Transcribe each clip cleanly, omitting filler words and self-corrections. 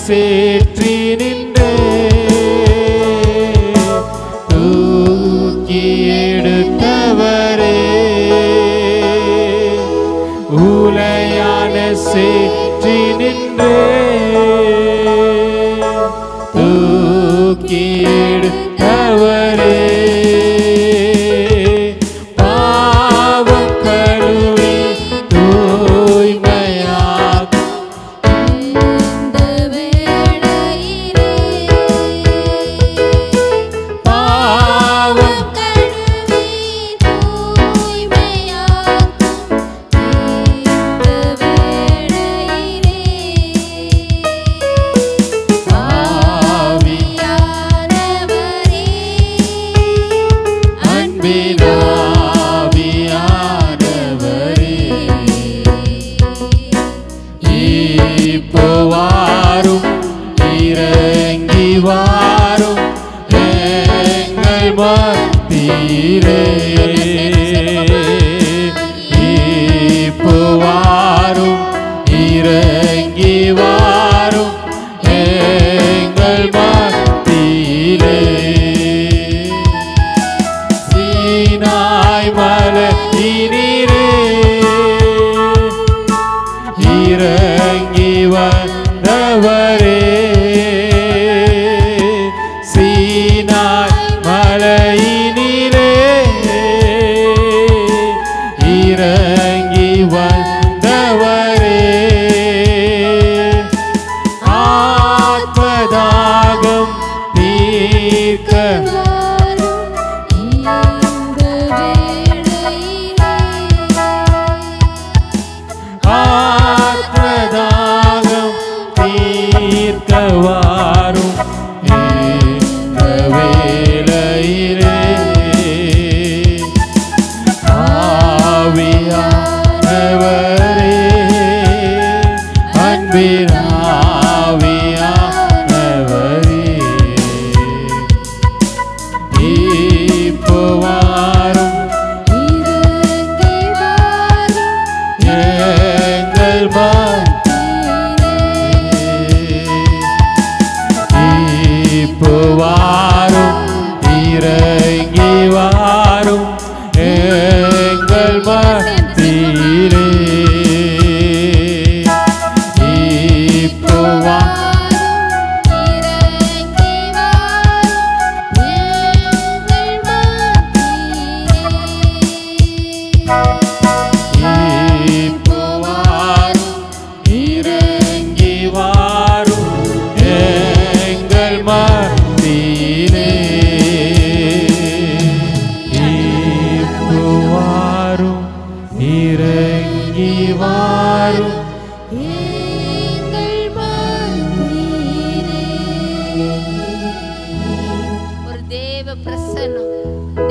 சேற்றி நின்றே தூக்கி எடுத்தவரே ஊலையான சேற்றி நின்றே தூக்கி எடுத்தவரே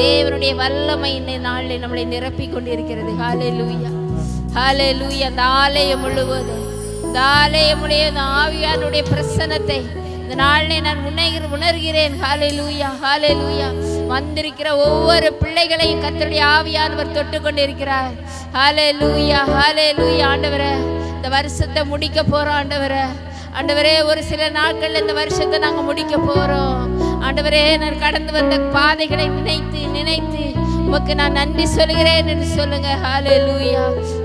தேவனுடைய வல்லமை இந்த நாளில் நம்மளை நிரப்பிக் கொண்டிருக்கிறது. ஹல்லேலூயா, ஹல்லேலூயா. அந்த ஆலயம் முழுவதும், இந்த ஆலயம் முழுவதும் ஆவியானுடைய பிரசன்னத்தை இந்த நாளிலே நான் உணர்கிறேன். ஹல்லேலூயா, ஹல்லேலூயா. வந்திருக்கிற ஒவ்வொரு பிள்ளைகளையும் கர்த்தருடைய ஆவியானவர் தொட்டு கொண்டிருக்கிறார். ஹல்லேலூயா, ஹல்லேலூயா. ஆண்டவரே, இந்த வருஷத்தை முடிக்க போறோம். ஆண்டவரே, ஒரு சில நாட்கள்ல இந்த வருஷத்தை நாங்கள் முடிக்க போறோம். ஆண்டவரே, நான் கடந்து வந்த பாதைகளை நினைத்து உமக்கு நான் நன்றி சொல்கிறேன் என்று சொல்லுங்க. ஹல்லேலூயா,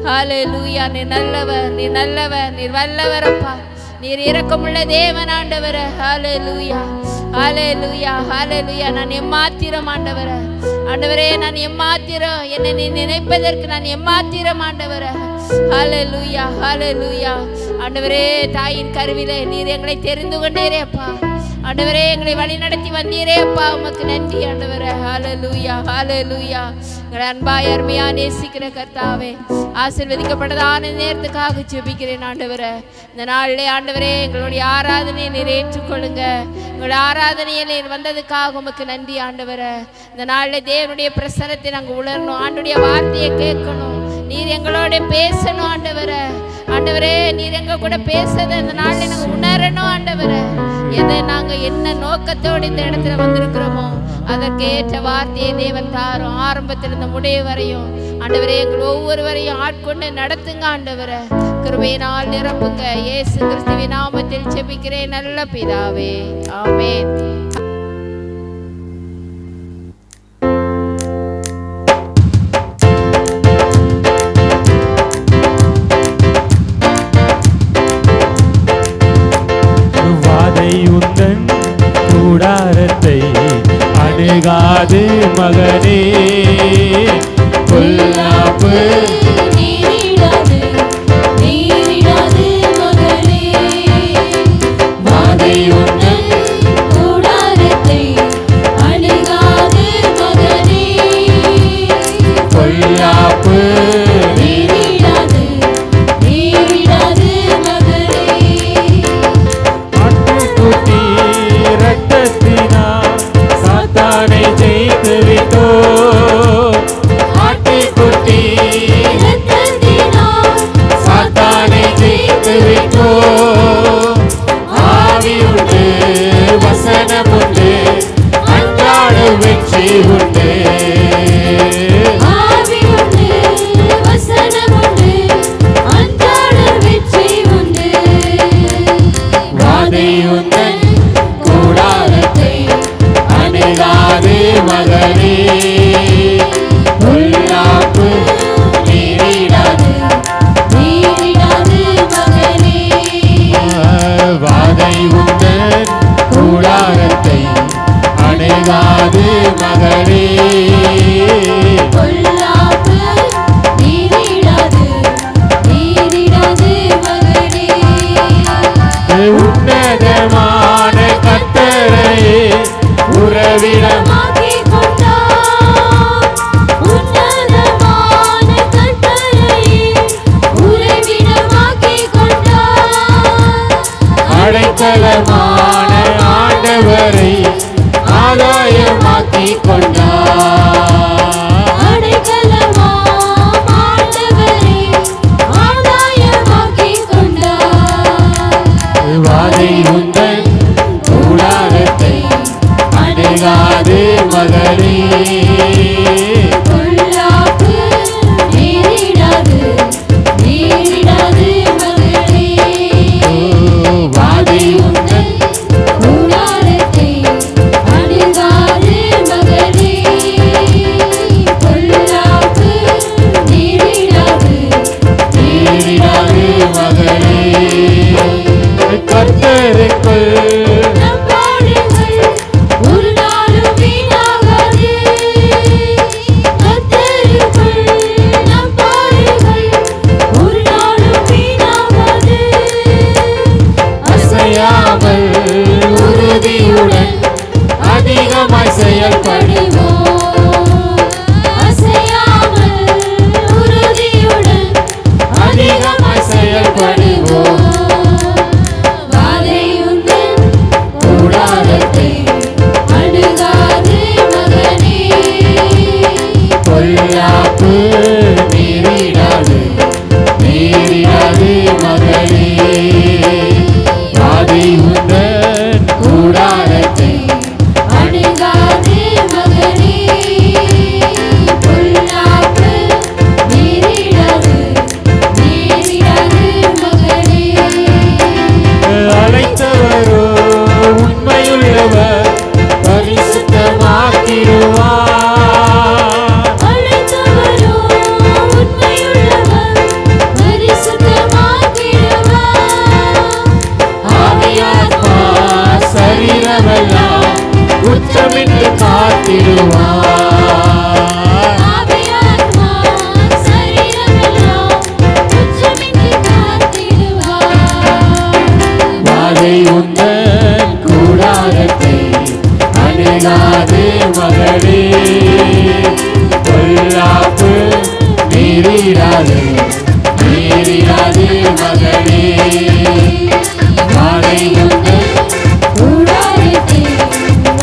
ஹல்லேலூயா. நீர் நல்லவர், நீர் வல்லவர் அப்பா. நீர் இரக்கமுள்ள தேவன் ஆண்டவரே. ஹல்லேலூயா, ஹல்லேலூயா, ஹல்லேலூயா. நான் எம்மாத்திரம் ஆண்டவரே, நான் எம்மாத்திரம். என்னை நீ நினைப்பதற்கு நான் எம்மாத்திரம் ஆண்டவரே. ஹல்லேலூயா, ஹல்லேலூயா. ஆண்டவரே, தாயின் கருவிலே நீர் எங்களை தெரிந்து கொண்டீரே அப்பா. ஆண்டவரே, எங்களை வழி நடத்தி வந்தீரே அப்பா. உமக்கு நன்றி ஆண்டவரே. ஹல்லேலூயா, ஹல்லேலூயா. எங்களை அன்பாய் அருமையா நேசிக்கிற கர்த்தாவே, ஆசீர்வதிக்கப்பட்டதான நேரத்துக்காக ஜெபிக்கிறேன் ஆண்டவரே. இந்த நாளிலே ஆண்டவரே, எங்களுடைய ஆராதனையை நீர் ஏற்றுக்கொள்ளுங்க. எங்களுடைய ஆராதனையில் நீர் வந்ததுக்காக உமக்கு நன்றி ஆண்டவரே. இந்த நாளில் தேவனுடைய பிரசன்னத்தை நாங்கள் உணரணும். ஆண்டுடைய வார்த்தையை கேட்கணும். நீர் எங்களோட பேசணும் ஆண்டவரே. நீர் எங்க கூட பேசுறதை இந்த நாளில் நாங்கள் உணரணும் ஆண்டவரே. எதை நாங்கள் என்ன நோக்கத்தோடு இந்த இடத்துல வந்திருக்கிறோமோ அதற்கு ஏற்ற வார்த்தையை தேவன் தாரும். ஆரம்பத்திலிருந்து முடிவு வரையும் ஆண்டவரே, எங்கள் ஒவ்வொருவரையும் ஆட்கொண்டு நடத்துங்க ஆண்டவரே. கிருபையினால் நிரப்புங்க. இயேசு கிறிஸ்துவின் நாமத்தில் ஜெபிக்கிறேன் நல்ல பிதாவே, ஆமென். உந்தன் கூடாரத்தை அணுகாது மகனே, பொல்லாப்பு நீரிடாது மகனே. வாதை உந்தன் கூடாரத்தை அணுகாது மகனே. பொல்லாப்பு நீரிடாது மகனே. ஆட்டுக்குட்டி இரத்தத்தினால் சாத்தானை ஜெயித்து விட்டோ. ஆட்டுக்குட்டி இரத்தத்தினால் சாத்தானை ஜெயித்து விட்டோ. ஆவி உண்டு, வசனம் உண்டு, அன்றாட வெற்றி உண்டு. ஆவி உண்டு, வசனம் உண்டு, அன்றாட வெற்றி உண்டு. வாதை உந்தன் கூடாரத்தை அணுகாது மகனே, பொல்லாப்பு நீரிடாது மகனே. வாதை உந்தன் கூடாரத்தை அணுகாது மகனே. பொல்லாப்பு நீரிடாது மகனே. உன்னதமான கர்த்தரையே உறவிடம் மாக்கிக் கொண்டார். உன்னதமான கர்த்தரையே உறைவிடமாக்கிக் கொண்டார். அடைக்கலமான ஆண்டவரை ஆதாயமாக்கிக் கொண்டார். அடைக்கலமாம் ஆண்டவரை ஆதாயமாக்கிக் கொண்டார். வாதை உந்தன் கூடாரத்தை அணுகாது மகனே. பொல்லாப்பு நீரிடாது மகனே. வாதை உந்தன் கூடாரத்தை அணுகாது மகனே. பொல்லாப்பு நீரிடாது மகனே. கர்த்தருக்குள் நம்பாடுங்கள் ஒரு நாளும் வீணாகாது. பொல்லாப்பு மீறிடாது மீறிடாது மகளே வாதை உந்தன் கூடாரத்தை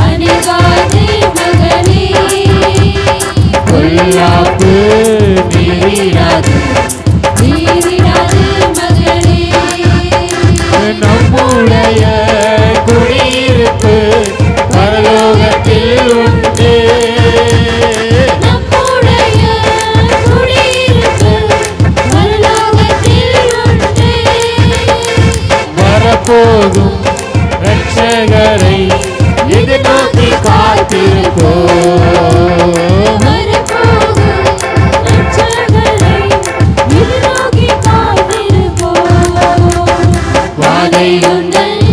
அணுகாதே மகளே பொல்லாப்பு மீறிடாது மீறிடாதே மகளே நம்முடைய குடியிருப்பு பரலோகத்தில் உண்டு நம்முடைய குடியிருப்பு பரலோகத்தில் உண்டு வரப்போகும் இரட்சகரை எதிர்நோக்கி காத்திருப்போம் வரப்போகும் இரட்சகரை எதிர்நோக்கி காத்திருப்போம் வாதை உந்தன்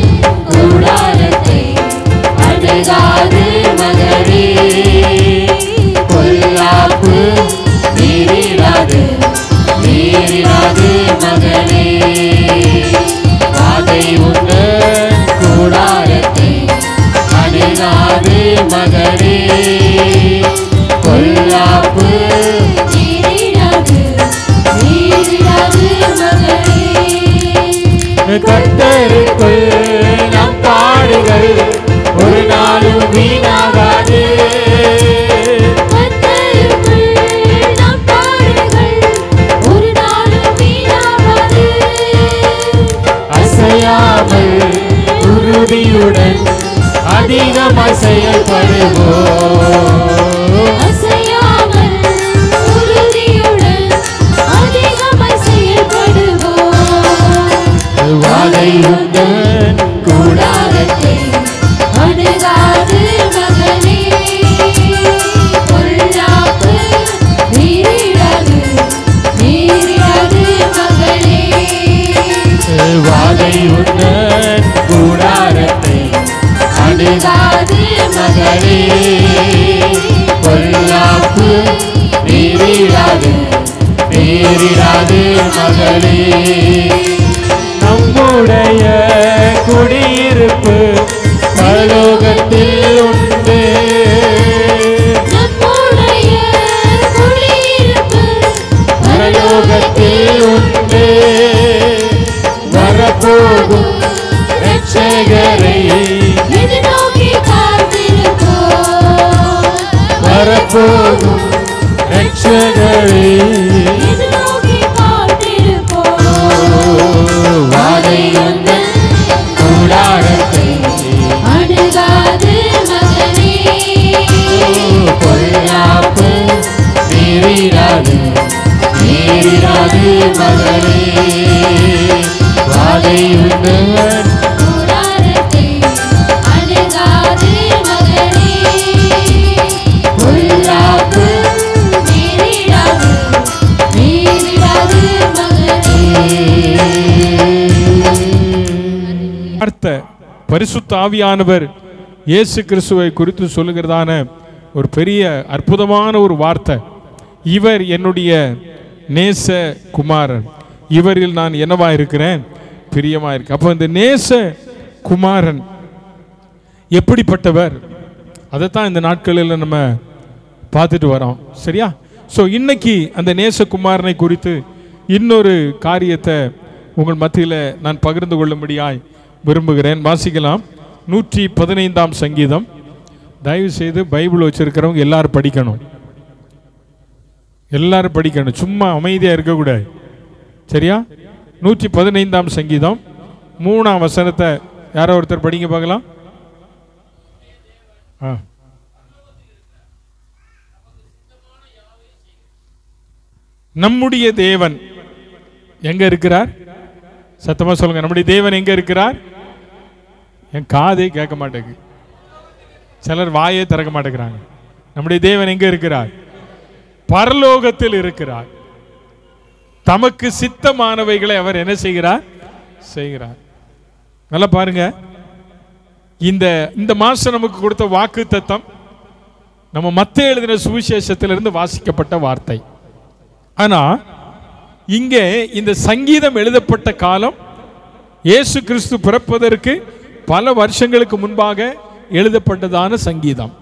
கூடாரத்தை அணுகாதே மகளே பொல்லாப்பு மீறிடாது மீறிடாது மகளே வாதை உந்தன் கூடாரத்தை அணுகாது மகளே பொல்லாப்பு மீறிடாது மீறிடாது மகளே கர்த்தருக்குள் நம் பாடுகள் ஒரு நாளும் வீணாகாது கர்த்தருக்குள் நம் பாடுகள் ஒரு நாளும் வீணாகாது அசையாமல் உறுதியுடன் அதிகமாய் செயல்படுவோம் அசையாமல் உறுதியுடன் அதிகமாய் செயல்படுவோம் வாதை உந்தன் கூடாரத்தை அணுகாது மகளே பொல்லாப்பு மீறிடாது மீறிடாது மகளே வாதை உந்தன் கூடாரத்தை அணுகாது மகளே பொல்லாப்பு மீறிடாது மீறிடாது மகளே நம்முடைய குடியிருப்பு பரலோகத்தில் உண்டு நம்முடைய குடியிருப்பு பரலோகத்தில் உண்டு வரப்போகும் இரட்சகரை எதிர்நோக்கி காத்திருப்போம் வரப்போகும் இரட்சகரை எதிர்நோக்கி காத்திருப்போம் வாதை உந்தன் கூடாரத்தை அணுகாது மகளே பொல்லாப்பு மீறிடாது மீறிடாது மகளே வாதை உந்தன் கூடாரத்தை அணுகாது மகளே பொல்லாப்பு மீறிடாது மீறிடாது மகளே வார்த்தை பரிசுத்த ஆவியானவர் இயேசு கிறிஸ்துவை குறித்து சொல்லுகிறதான ஒரு பெரிய அற்புதமான ஒரு வார்த்தை. இவர் என்னுடைய நேச குமாரன், இவரில் நான் என்னவா இருக்கிறேன், பிரியமா இருக்கு. அப்போ இந்த நேச குமாரன் எப்படிப்பட்டவர், அதைத்தான் இந்த நாட்களில் நம்ம பார்த்துட்டு வரோம். சரியா? ஸோ இன்னைக்கு அந்த நேசகுமாரனை குறித்து இன்னொரு காரியத்தை உங்கள் மத்தியில் நான் பகிர்ந்து கொள்ளும்படியாய் விரும்புகிறேன். வாசிக்கலாம். 115ஆம் சங்கீதம். தயவு செய்து பைபிள் வச்சிருக்கிறவங்க எல்லாரும் படிக்கணும், எல்லாரும் படிக்கணும், சும்மா அமைதியாக இருக்கக்கூடாது. சரியா? 115ஆம் சங்கீதம் 3ஆம் வசனத்தை யாரோ ஒருத்தர் படிங்க பார்க்கலாம். நம்முடைய தேவன் எங்க இருக்கிறார்? சத்தமா சொல்லுங்க. நம்முடைய தேவன் எங்க இருக்கிறார்? என் காதே கேட்க மாட்டேங்குது, சிலர் வாயே திறக்க மாட்டேங்கிறாங்க. நம்முடைய தேவன் எங்க இருக்கிறார்? பரலோகத்தில் இருக்கிறார். தமக்கு சித்தமானவைகளை அவர் என்ன செய்கிறார்? செய்கிறார். நல்லா பாருங்க. இந்த மாசம் நமக்கு கொடுத்த வாக்கு தத்தம் நம்ம மத்தேயு எழுதின சுவிசேஷத்திலிருந்து வாசிக்கப்பட்ட வார்த்தை. ஆனா இங்கே இந்த சங்கீதம் எழுதப்பட்ட காலம் இயேசு கிறிஸ்து பிறப்பதற்கு பல வருஷங்களுக்கு முன்பாக எழுதப்பட்டதான சங்கீதம்.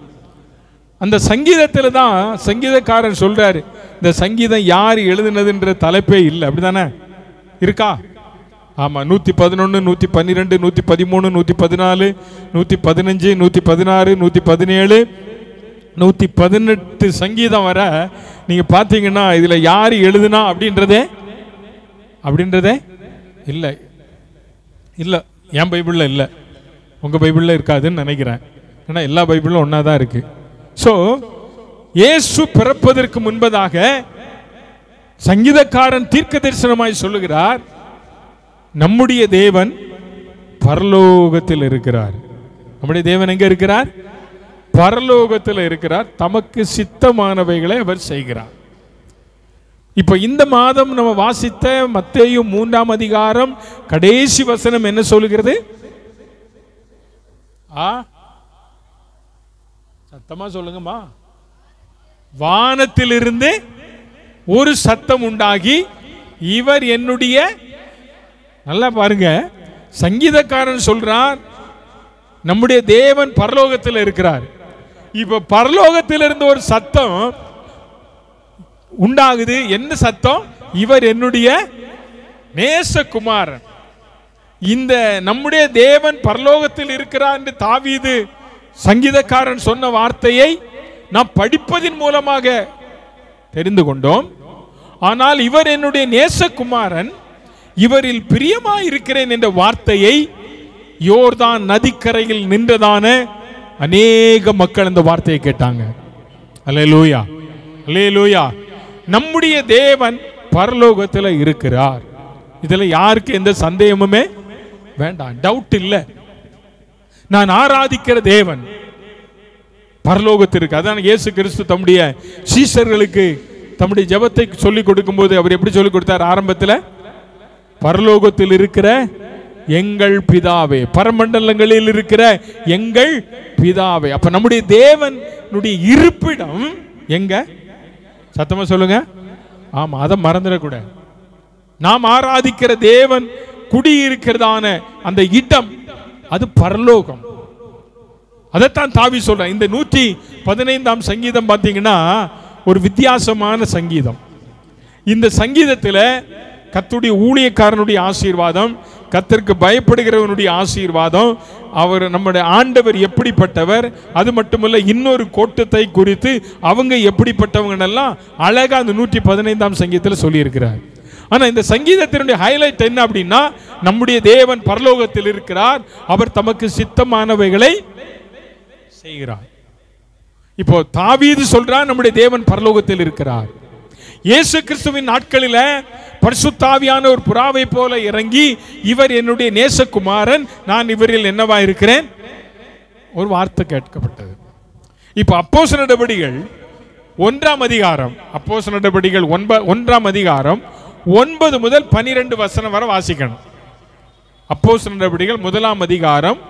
அந்த சங்கீதத்தில் தான் சங்கீதக்காரன் சொல்றாரு, இந்த சங்கீதம் யார் எழுதுனதுன்ற தலைப்பே இல்லை, அப்படிதானே இருக்கா? ஆமா, 111, 112, 113, 114, 115, 116, 117, 118 சங்கீதம் வர நீங்க பாத்தீங்கன்னா இதுல யார் எழுதுனா அப்படின்றதே இல்லை. இல்லை, என் பைபிள்ல இல்லை, உங்க பைபிள்ல இருக்காதுன்னு நினைக்கிறேன். ஏன்னா எல்லா பைபிளும் ஒன்னா தான் இருக்கு. ஸோ இயேசு பிறப்பதற்கு முன்பதாக சங்கீதக்காரன் தீர்க்க தரிசனமாய் சொல்லுகிறார், நம்முடைய தேவன் பரலோகத்தில் இருக்கிறார். நம்முடைய தேவன் எங்க இருக்கிறார்? பரலோகத்தில் இருக்கிறார். தமக்கு சித்தமானவைகளை அவர் செய்கிறார். இப்ப இந்த மாதம் நம்ம வாசித்த மத்தேயு 3ஆம் அதிகாரம் கடைசி வசனம் என்ன சொல்லுகிறது? சத்தமா சொல்லுங்கம்மா. வானத்திலிருந்து ஒரு சத்தம் உண்டாகி, இவர் என்னுடைய, நல்லா பாருங்க, சங்கீதக்காரன் சொல்றார் நம்முடைய தேவன் பரலோகத்தில் இருக்கிறார். இப்ப பரலோகத்திலிருந்து ஒரு சத்தம் உண்டாகுது. என்ன சத்தம்? இவர் என்னுடைய நேசகுமாரன். இந்த நம்முடைய தேவன் பரலோகத்தில் இருக்கிறார் என்று தாவீது சங்கீதக்காரன் சொன்ன வார்த்தையை நாம் படிப்பதின் மூலமாக தெரிந்து கொண்டோம். ஆனால் இவர் என்னுடைய நேசகுமாரன், இவரில் பிரியமாய் இருக்கிறேன் என்ற வார்த்தையை யோர்தான் நதிக்கரையில் நின்றதான அநேக மக்கள் இந்த வார்த்தையை கேட்டாங்க. அல்லேலூயா, அல்லேலூயா. நம்முடைய தேவன் பரலோகத்தில் இருக்கிறார். இதுல யாருக்கு எந்த சந்தேகமுமே வேண்டாம், டவுட் இல்லை. நான் ஆராதிக்கிற தேவன் பரலோகத்திற்கு. அதான் இயேசு கிறிஸ்து தம்முடைய சீஷர்களுக்கு தம்முடைய ஜெபத்தை சொல்லிக் கொடுக்கும் போது அவர் எப்படி சொல்லிக் கொடுத்தார்? ஆரம்பத்தில் பரலோகத்தில் இருக்கிற எங்கள் பிதாவே, பரமண்டலங்களில் இருக்கிற எங்கள் பிதாவே. அப்ப நம்முடைய தேவனுடைய இருப்பிடம் எங்க? சத்தமா சொல்லுங்க. ஆமா, அதை மறந்துடக்கூடாது. நாம் ஆராதிக்கிற தேவன் குடியிருக்கிறதான அந்த இடம் அது பரலோகம். அதைத்தான் தாவி சொல்ற. இந்த 115ஆம் சங்கீதம் பார்த்தீங்கன்னா ஒரு வித்தியாசமான சங்கீதம். இந்த சங்கீதத்தில் கர்த்தருடைய ஊழியக்காரனுடைய ஆசீர்வாதம், கர்த்தருக்கு பயப்படுகிறவனுடைய ஆசீர்வாதம், அவர் நம்முடைய ஆண்டவர் எப்படிப்பட்டவர், அது மட்டுமல்ல இன்னொரு கோட்டத்தை குறித்து அவங்க எப்படிப்பட்டவங்கன்னெல்லாம் அழகா அந்த 115ஆம் சங்கீதத்தில் சொல்லியிருக்கிறார். ஆனா இந்த சங்கீதத்தினுடைய ஹைலைட் என்ன அப்படின்னா, நம்முடைய தேவன் பரலோகத்தில் இருக்கிறார், அவர் தமக்கு சித்தமானவைகளை செய்கிறார். இப்போ தாவீது சொல்றார் நம்முடைய தேவன் பரலோகத்தில் இருக்கிறார். இயேசு கிறிஸ்துவின் நாட்களில் பரிசுத்த ஆவியான ஒரு புறாவை போல இறங்கி, இவர் என்னுடைய நேசகுமாரன், நான் இவரில் என்னவா இருக்கிறேன், ஒரு வார்த்தை கேட்கப்பட்டது. இப்ப அப்போஸ்தலர் நடபடிகள் 1ஆம் அதிகாரம், அப்போஸ்தலர் நடபடிகள் 1ஆம் அதிகாரம் 9 முதல் 12 வசனம் வரை வாசிக்கணும். அப்போஸ்தலர் நடபடிகள் 1ஆம் அதிகாரம்.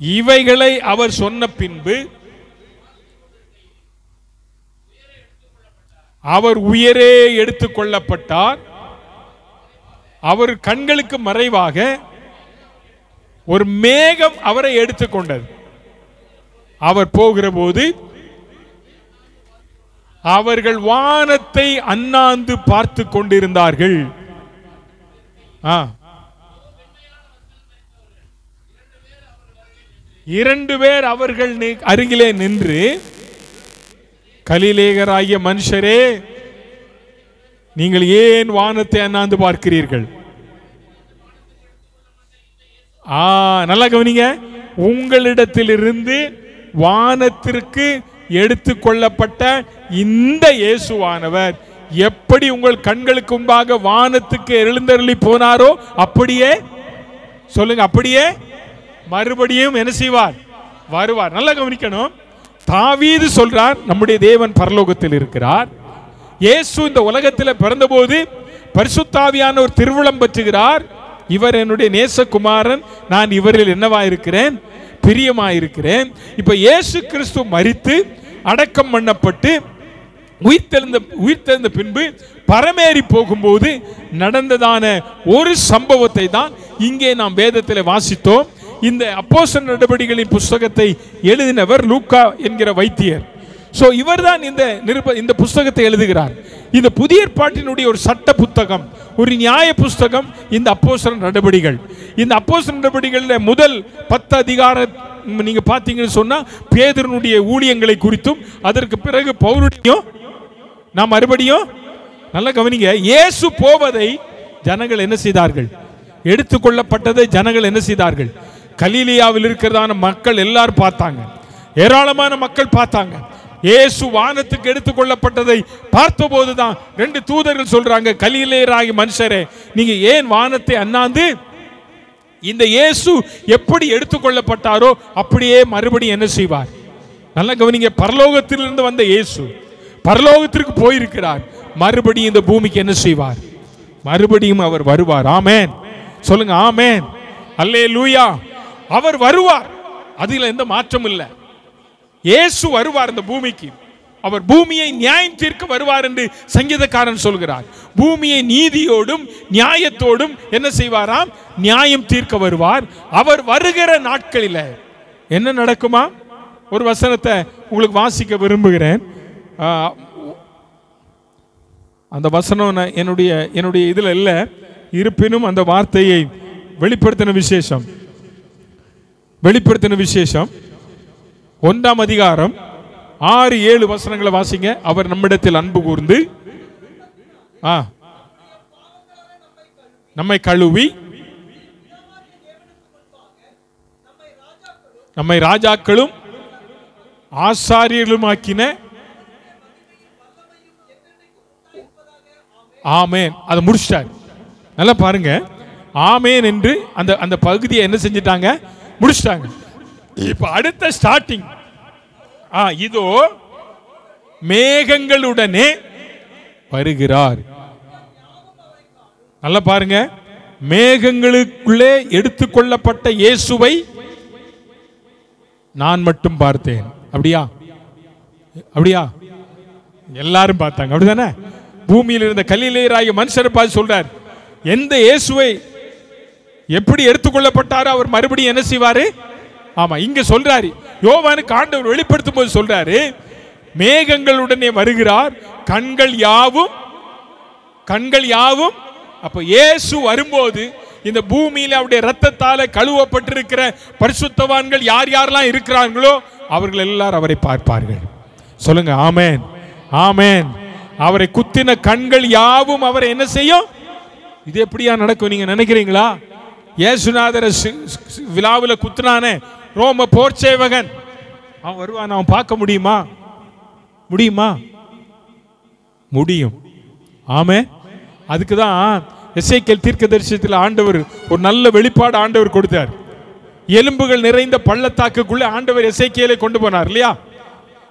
இவைகளை அவர் சொன்ன பின்பு அவர் உயரே எடுத்துக் கொள்ளப்பட்டார். அவர் கண்களுக்கு மறைவாக ஒரு மேகம் அவரை எடுத்துக்கொண்டது. அவர் போகிற போது அவர்கள் வானத்தை அண்ணாந்து பார்த்து கொண்டிருந்தார்கள். இரண்டு பேர் அவர்கள் அருகிலே நின்று, கலிலேயராகிய மனுஷரே, நீங்கள் ஏன் வானத்தை அண்ணாந்து பார்க்கிறீர்கள்? நல்லா கவனிங்க. உங்களிடத்திலிருந்து வானத்திற்கு எடுத்துக்கொள்ளப்பட்ட இந்த இயேசுவானவர் எப்படி உங்கள் கண்களுக்கு முன்பாக வானத்துக்கு எழுந்தருளி போனாரோ அப்படியே, சொல்லுங்க, அப்படியே மறுபடியும் என்ன செய்வார்? வருவார். நல்லா கவனிக்கணும். தாவீது சொல்றார் நம்முடைய தேவன் பரலோகத்தில் இருக்கிறார். இயேசு இந்த உலகத்தில் பிறந்தபோது பரிசுத்த ஆவியான ஒரு திருவிழம் பற்றுகிறார். இவர் என்னுடைய நேசகுமாரன், நான் இவரில் என்னவா இருக்கிறேன்? பிரியமாயிருக்கிறேன். இப்ப இயேசு கிறிஸ்து மரித்து அடக்கம் பண்ணப்பட்டு உயிர்த்தெழுந்த பின்பு பரமேறி போகும்போது நடந்ததான ஒரு சம்பவத்தை தான் இங்கே நாம் வேதத்தில் வாசித்தோம். இந்த அப்போஸ்தலர் நடபடிகளின் புஸ்தகத்தை எழுதினவர் லூக்கா என்கிற வைத்தியர். சோ இவர்தான் இந்த புஸ்தகத்தை எழுதுகிறார். இந்த புதிய ஏற்பாட்டினுடைய ஒரு சட்ட புத்தகம், ஒரு நியாய புஸ்தகம் இந்த அப்போஸ்தலர் நடபடிகள். இந்த அப்போஸ்தலர் நடபடிகளில் முதல் 10 அதிகாரம் நீங்க பாத்தீங்கன்னு சொன்னா பேதுருனுடைய ஊழியங்களை குறித்தும், அதற்கு பிறகு பவுலுடையும், நாம் மறுபடியும் நல்ல கவனிங்க, இயேசு போவதை ஜனங்கள் என்ன செய்தார்கள்? எடுத்துக்கொள்ளப்பட்டதை ஜனங்கள் என்ன செய்தார்கள்? கலிலேயாவில் இருக்கிறதான மக்கள் எல்லாரும் பார்த்தாங்க, ஏராளமான மக்கள் பார்த்தாங்க. இயேசு வானத்துக்கு எடுத்துக்கொள்ளப்பட்டதை பார்த்தபோதுதான் 2 தூதர்கள் சொல்றாங்க, கலிலேயராகி மனுஷரே, நீங்க ஏன் வானத்தை அண்ணாந்து இந்த இயேசு எப்படி எடுத்துக்கொள்ளப்பட்டாரோ அப்படியே மறுபடியும் என்ன செய்வார்? நல்ல கவனிங்க, பரலோகத்திலிருந்து வந்த இயேசு பரலோகத்திற்கு போயிருக்கிறார், மறுபடியும் இந்த பூமிக்கு என்ன செய்வார்? மறுபடியும் அவர் வருவார். ஆமென் சொல்லுங்க, ஆமென், அல்லேலூயா. அவர் வருவார், அதில் எந்த மாற்றம் இல்லை. இயேசு வருவார் இந்த பூமிக்கு. அவர் பூமியை நியாயம் தீர்க்க வருவார் என்று சங்கீதக்காரன் சொல்கிறார். பூமியை நீதியோடும் நியாயத்தோடும் என்ன செய்வாராம்? நியாயம் தீர்க்க வருவார். அவர் வருகிற நாட்களில் என்ன நடக்குமா? ஒரு வசனத்தை உங்களுக்கு வாசிக்க விரும்புகிறேன். அந்த வசனம் என்னுடைய இதில் இல்லை, இருப்பினும் அந்த வார்த்தையை வெளிப்படுத்தின விசேஷம் 1ஆம் அதிகாரம் 6-7 வசனங்களை வாசிங்க. அவர் நம்மிடத்தில் அன்பு கூர்ந்து நம்மை கழுவி நம்மை ராஜாக்களும் ஆசாரியர்களுமாக்கின. ஆமேன், அதை முடிச்சிட்டார். நல்லா பாருங்க, ஆமேன் என்று அந்த பகுதியை என்ன செஞ்சிட்டாங்க? முடிச்சிட்டாங்க. இப்ப அடுத்த ஸ்டார்டிங், இதோ மேகங்களுடனே வருகிறார். நல்லா பாருங்க, மேகங்களுக்குள்ளே எடுத்துக்கொள்ளப்பட்ட இயேசுவை நான் மட்டும் பார்த்தேன். அப்படியா? எல்லாரும் பார்த்தாங்க, அப்படிதானே? பூமியில் இருந்த கலிலேயராகிய மனுஷரை பார்த்து சொல்றார், எந்த இயேசுவை எப்படி எடுத்துக்கொள்ளப்பட்டாரோ அவர் மறுபடியும் என்ன செய்வாரு? ஆமா, இங்க சொல்றாரு, யோவானுக்கு ஆண்டவர் வெளிப்படுத்தும் போது சொல்றாரு, மேகங்களுடனே வருகிறார், கண்கள் யாவும். அப்ப இயேசு வரும்போது இந்த பூமியில அவருடைய இரத்தத்தால கழுவப்பட்டிருக்கிற பரிசுத்தவான்கள் யார் யாரெல்லாம் இருக்கிறார்களோ அவர்கள் எல்லாரும் அவரை பார்ப்பார்கள். சொல்லுங்க, ஆமென், ஆமென். அவரை குத்தின கண்கள் யாவும் அவரை என்ன செய்யும்? இது எப்படியா நடக்கும் நீங்க நினைக்கிறீங்களா? இயேசுநாதரை விழாவில் குத்தினானே ரோம போர் சேவகன், அவன் வருவான், அவன் பார்க்க முடியுமா? முடியும். ஆமென். அதுக்குதான் எசேக்கியேல் தீர்க்கதரிசனத்தில் ஆண்டவர் ஒரு நல்ல வெளிப்பாடு ஆண்டவர் கொடுத்தார். எலும்புகள் நிறைந்த பள்ளத்தாக்குக்குள்ள ஆண்டவர் எசேக்கியேலை கொண்டு போனார் இல்லையா?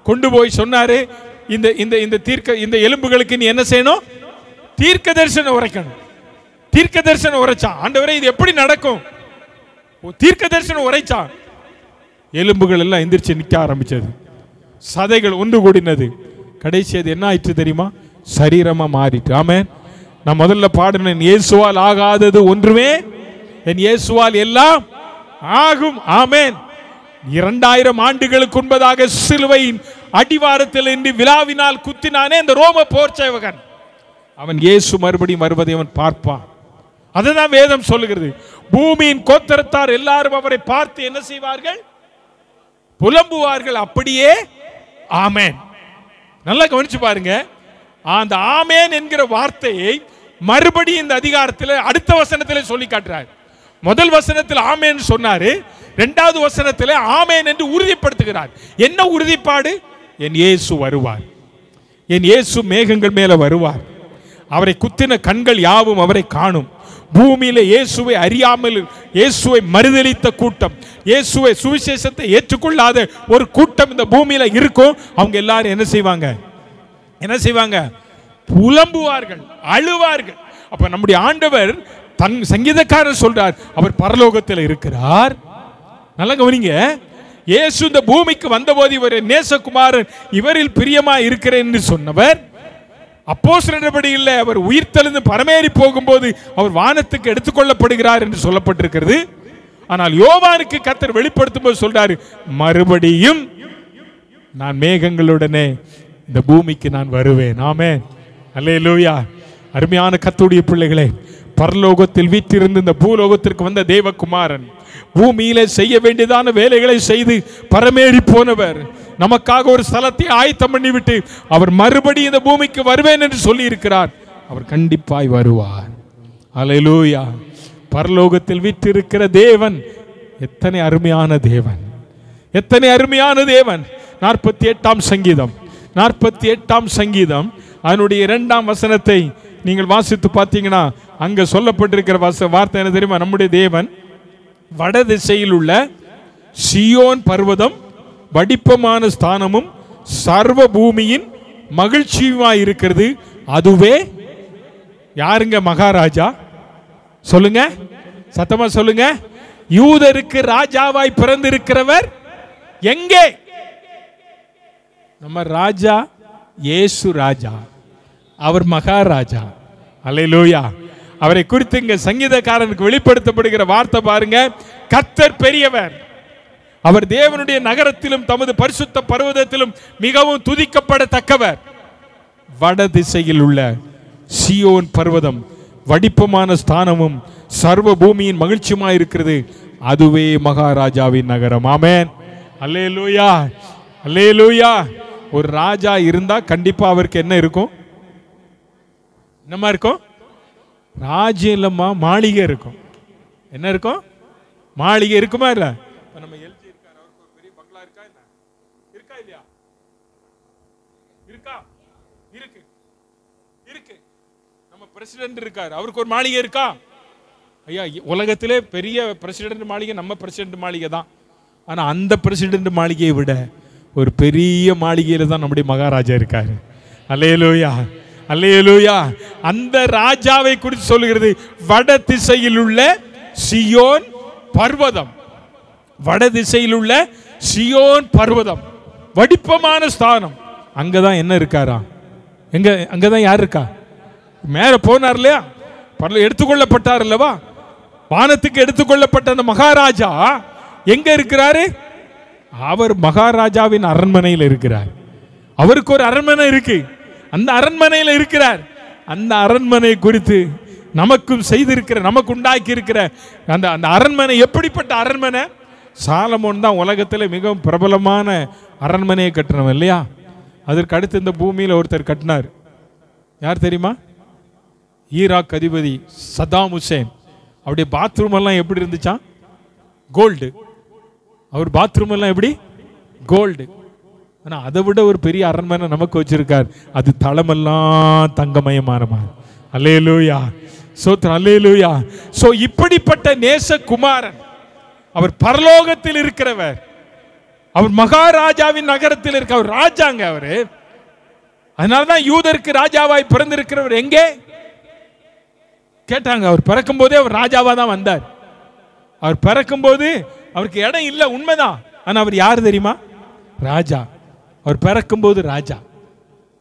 கொண்டு போய் சொன்னாரு, இந்த எலும்புகளுக்கு நீ என்ன செய்யணும்? தீர்க்க தரிசனம் உரைக்கணும். தீர்க்க தரிசனம் உரைச்சான் ஆண்டவரே, இது எப்படி நடக்கும்? தீர்க்க தரிசனம் உரைச்சான். எலும்புகள் எல்லாம் எந்திரிச்சு நிற்க ஆரம்பிச்சது, சதைகள் ஒன்று கூடினது. கடைசி அது என்ன ஆயிற்று தெரியுமா? சரீரமா மாறிட்டு. ஆமென். நான் முதல்ல பாடினேன், இயேசுவால் ஆகாதது ஒன்றுமே என் இயேசுவால் எல்லாம் ஆகும். ஆமென். 2000 ஆண்டுகளுக்கு முன்பதாக சிலுவையின் அடிவாரத்தில் இன்று விழாவினால் குத்தினானே இந்த ரோம போர் சேவகன், அவன் இயேசு மறுபடியும் வருவதை அவன் பார்ப்பான். அதுதான் வேதம் சொல்லுகிறது. பூமியின் கோத்திரத்தார் எல்லாரும் அவரை பார்த்து என்ன செய்வார்கள்? புலம்புவார்கள். அப்படியே ஆமென். நல்லா கவனிச்சு பாருங்க, அந்த ஆமென் என்கிற வார்த்தையை மறுபடியும் இந்த அதிகாரத்தில் அடுத்த வசனத்தில் சொல்லி காட்டுறார். முதல் வசனத்தில் ஆமென் சொன்னாரு, 2வது வசனத்தில் ஆமென் என்று உறுதிப்படுத்துகிறார். என்ன உறுதிப்பாடு? என் இயேசு வருவார், என் இயேசு மேகங்கள் மேல வருவார், அவரை குத்தின கண்கள் யாவும் அவரை காணும். பூமியில இயேசுவை அறியாமல் இயேசுவை மறுதலித்த கூட்டம், இயேசுவை சுவிசேஷத்தை ஏற்றுக்கொள்ளாத ஒரு கூட்டம் இந்த பூமியில இருக்கும். அவங்க எல்லாரும் என்ன செய்வாங்க? புலம்புவார்கள், அழுவார்கள். அப்ப நம்முடைய ஆண்டவர் தன் சங்கீதக்காரர் சொல்றார், அவர் பரலோகத்தில் இருக்கிறார். நல்லா கவனிங்க, இயேசு இந்த பூமிக்கு வந்தபோது இவர் நேசகுமாரன், இவரில் பிரியமா இருக்கிறேன் என்று சொன்னவர் அப்போஸ்தலர்படியில் அவர் உயிர்த்தெழுந்து பரமேறி போகும்போது அவர் வானத்துக்கு எடுத்துக்கொள்ளப்படுகிறார் என்று சொல்லப்பட்டிருக்கிறது. ஆனால் யோவானுக்கு கர்த்தர் வெளிப்படுத்தும் போது சொல்றாரு, மறுபடியும் நான் மேகங்களுடனே இந்த பூமிக்கு நான் வருவேன். ஆமென், அல்லேலூயா. அருமையான கர்த்தருடைய பிள்ளைகளே, பரலோகத்தில் வீற்றிருந்து இந்த பூலோகத்திற்கு வந்த தேவகுமாரன் பூமியிலே செய்ய வேண்டியதான வேலைகளை செய்து பரமேறி போனவர், நமக்காக ஒரு ஸ்தலத்தை ஆயத்தம் பண்ணிவிட்டு அவர் மறுபடியும் இந்த பூமிக்கு வருவேன் என்று சொல்லி இருக்கிறார். அவர் கண்டிப்பாய் வருவார். அல்லேலூயா. பரலோகத்தில் வீற்றிருக்கிற தேவன் எத்தனை அருமையான தேவன், எத்தனை அருமையான தேவன். 48ஆம் சங்கீதம், 48ஆம் சங்கீதம் அதனுடைய 2ஆம் வசனத்தை நீங்கள் வாசித்து பார்த்தீங்கன்னா அங்க சொல்லப்பட்டிருக்கிற வார்த்தை என்ன தெரியுமா? நம்முடைய தேவன் வடதிசையில் உள்ள சியோன் பர்வதம் வடிப்பமான ஸ்தானமும் சர்வ பூமியின் மகிழ்ச்சியுமாய் இருக்கிறது. அதுவே யாருங்க? மகாராஜா. சொல்லுங்க, சத்தமா சொல்லுங்க. யூதருக்கு ராஜாவாய் பிறந்திருக்கிறவர் எங்கே? நம்ம ராஜா இயேசு ராஜா, அவர் மகாராஜா. அல்லேலூயா. அவரை குறித்து இங்க சங்கீதக்காரனுக்கு வெளிப்படுத்தப்படுகிற வார்த்தை பாருங்க, கர்த்தர் பெரியவர், அவர் தேவனுடைய நகரத்திலும் தமது பரிசுத்த பர்வதத்திலும் மிகவும் துதிக்கப்படத்தக்கவர். வடதிசையில் உள்ள சியோன் பர்வதம் வடிப்பமான ஸ்தானமும் சர்வ பூமியின் மகிழ்ச்சியுமாய் இருக்கிறது. அதுவே மகாராஜாவின் நகரம். ஆமென், அல்லேலூயா, அல்லேலூயா. ஒரு ராஜா இருந்தா கண்டிப்பா அவருக்கு என்ன இருக்கும்? என்னமா இருக்கும்? ராஜ்யம் இல்லம்மா, மாளிகை இருக்கும். என்ன இருக்கும்? மாளிகை இருக்குமா இல்ல? நம்ம எல்ஜி இருக்காரு, அவருக்கு ஒரு பெரிய பங்களா இருக்கா என்ன? இருக்கா இல்லையா? இருக்கா? இருக்கு, இருக்கு. நம்ம பிரசிடென்ட் இருக்காரு, அவருக்கு ஒரு மாளிகை இருக்கா? ஐயா, உலகத்திலே பெரிய பிரசிடென்ட் மாளிகை நம்ம பிரசிடென்ட் மாளிகை தான். ஆனா அந்த பிரசிடென்ட் மாளிகையை விட ஒரு பெரிய மாளிகையில தான் நம்முடைய மகாராஜா இருக்காரு. அல்லேலூயா, அல்லேலூயா. அந்த ராஜாவை குறித்து சொல்லுகிறது வட திசையில் உள்ள சியோன் பர்வதம். வட திசையில் உள்ள சியோன் பர்வதம் வடிப்பமான ஸ்தானம். அங்கதான் என்ன இருக்காரா? எங்க? அங்கதான் யார் இருக்கா? மேல போனார் இல்லையா? எடுத்துக்கொள்ளப்பட்டார் அல்லவா? வானத்துக்கு எடுத்துக்கொள்ளப்பட்ட அந்த மகாராஜா எங்க இருக்கிறாரு? அவர் மகாராஜாவின் அரண்மனையில் இருக்கிறார். அவருக்கு ஒரு அரண்மனை இருக்கு, அந்த அரண்மனையில் இருக்கிறார். அந்த அரண்மனை குறித்து நமக்கும் செய்திருக்கிற, நமக்கு உண்டாக்கி இருக்கிற அந்த அந்த அரண்மனை எப்படிப்பட்ட அரண்மனை? சாலமோன் தான் உலகத்தில் மிகவும் பிரபலமான அரண்மனையை கட்டினவன் இல்லையா? அதற்கு அடுத்து இந்த பூமியில் ஒருத்தர் கட்டினார். யார் தெரியுமா? ஈராக் அதிபதி சதாம் ஹுசேன். அவருடைய பாத்ரூம் எல்லாம் எப்படி இருந்துச்சா? கோல்டு. அவர் பாத்ரூம் எல்லாம் எப்படி? கோல்டு. ஆனா அதை விட ஒரு பெரிய அரண்மனை நமக்கு வச்சிருக்கார். அது தளமெல்லாம் தங்கமயமான. அல்லேலூயா, சோத்ரம், அல்லேலூயா. சோ இப்படிப்பட்ட நேசகுமாரன் அவர் பரலோகத்தில் இருக்கிறவர். அவர் மகாராஜாவின் நகரத்தில் இருக்க அவர் ராஜாங்க. அவரு அதனாலதான் யூதருக்கு ராஜாவாய் பிறந்திருக்கிறவர் எங்கே கேட்டாங்க. அவர் பிறக்கும் போதே அவர் ராஜாவா தான் வந்தார். அவர் பிறக்கும் போது அவருக்கு இடம் இல்லை, உண்மைதான். ஆனா அவர் யார் தெரியுமா? ராஜா. அவர் பிறக்கும் போது ராஜா,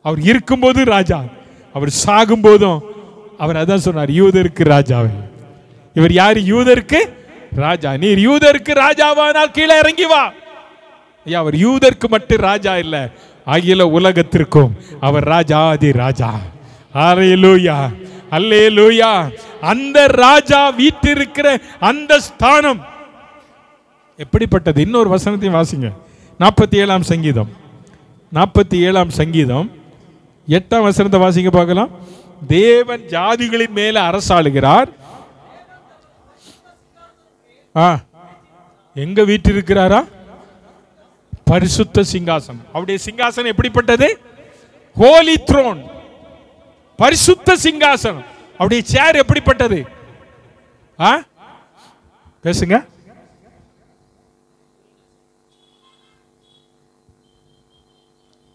அவர் இருக்கும்போது ராஜா, அவர் சாகும் போதும் அவர் அதான் சொன்னார், யூதருக்கு ராஜாவே. இவர் யாரு? யூதருக்கு ராஜா. நீர் யூதருக்கு ராஜாவானால் கீழே இறங்கி வா. ஐயா, அவர் யூதருக்கு மட்டும் ராஜா இல்ல, அகில உலகத்திற்கும் அவர் ராஜாதி ராஜா. அல்லேலூயா, அல்லேலூயா. அந்த ராஜா வீற்றிருக்கிற அந்த ஸ்தானம் எப்படிப்பட்டது? இன்னொரு வசனத்தையும் வாசிங்க. 47ஆம் சங்கீதம், 47ஆம் சங்கீதம் 8ஆம் வசனத்தை வாசிங்க பார்க்கலாம். தேவன் ஜாதிகளின் மேல அரசாளுகிறார். எங்க வீற்றிருக்கிறாரா? பரிசுத்த சிங்காசனம். அவருடைய சிங்காசனம் எப்படிப்பட்டது? ஹோலி த்ரோன், பரிசுத்த சிங்காசனம். அவருடைய சேர் எப்படிப்பட்டது? பேசுங்க.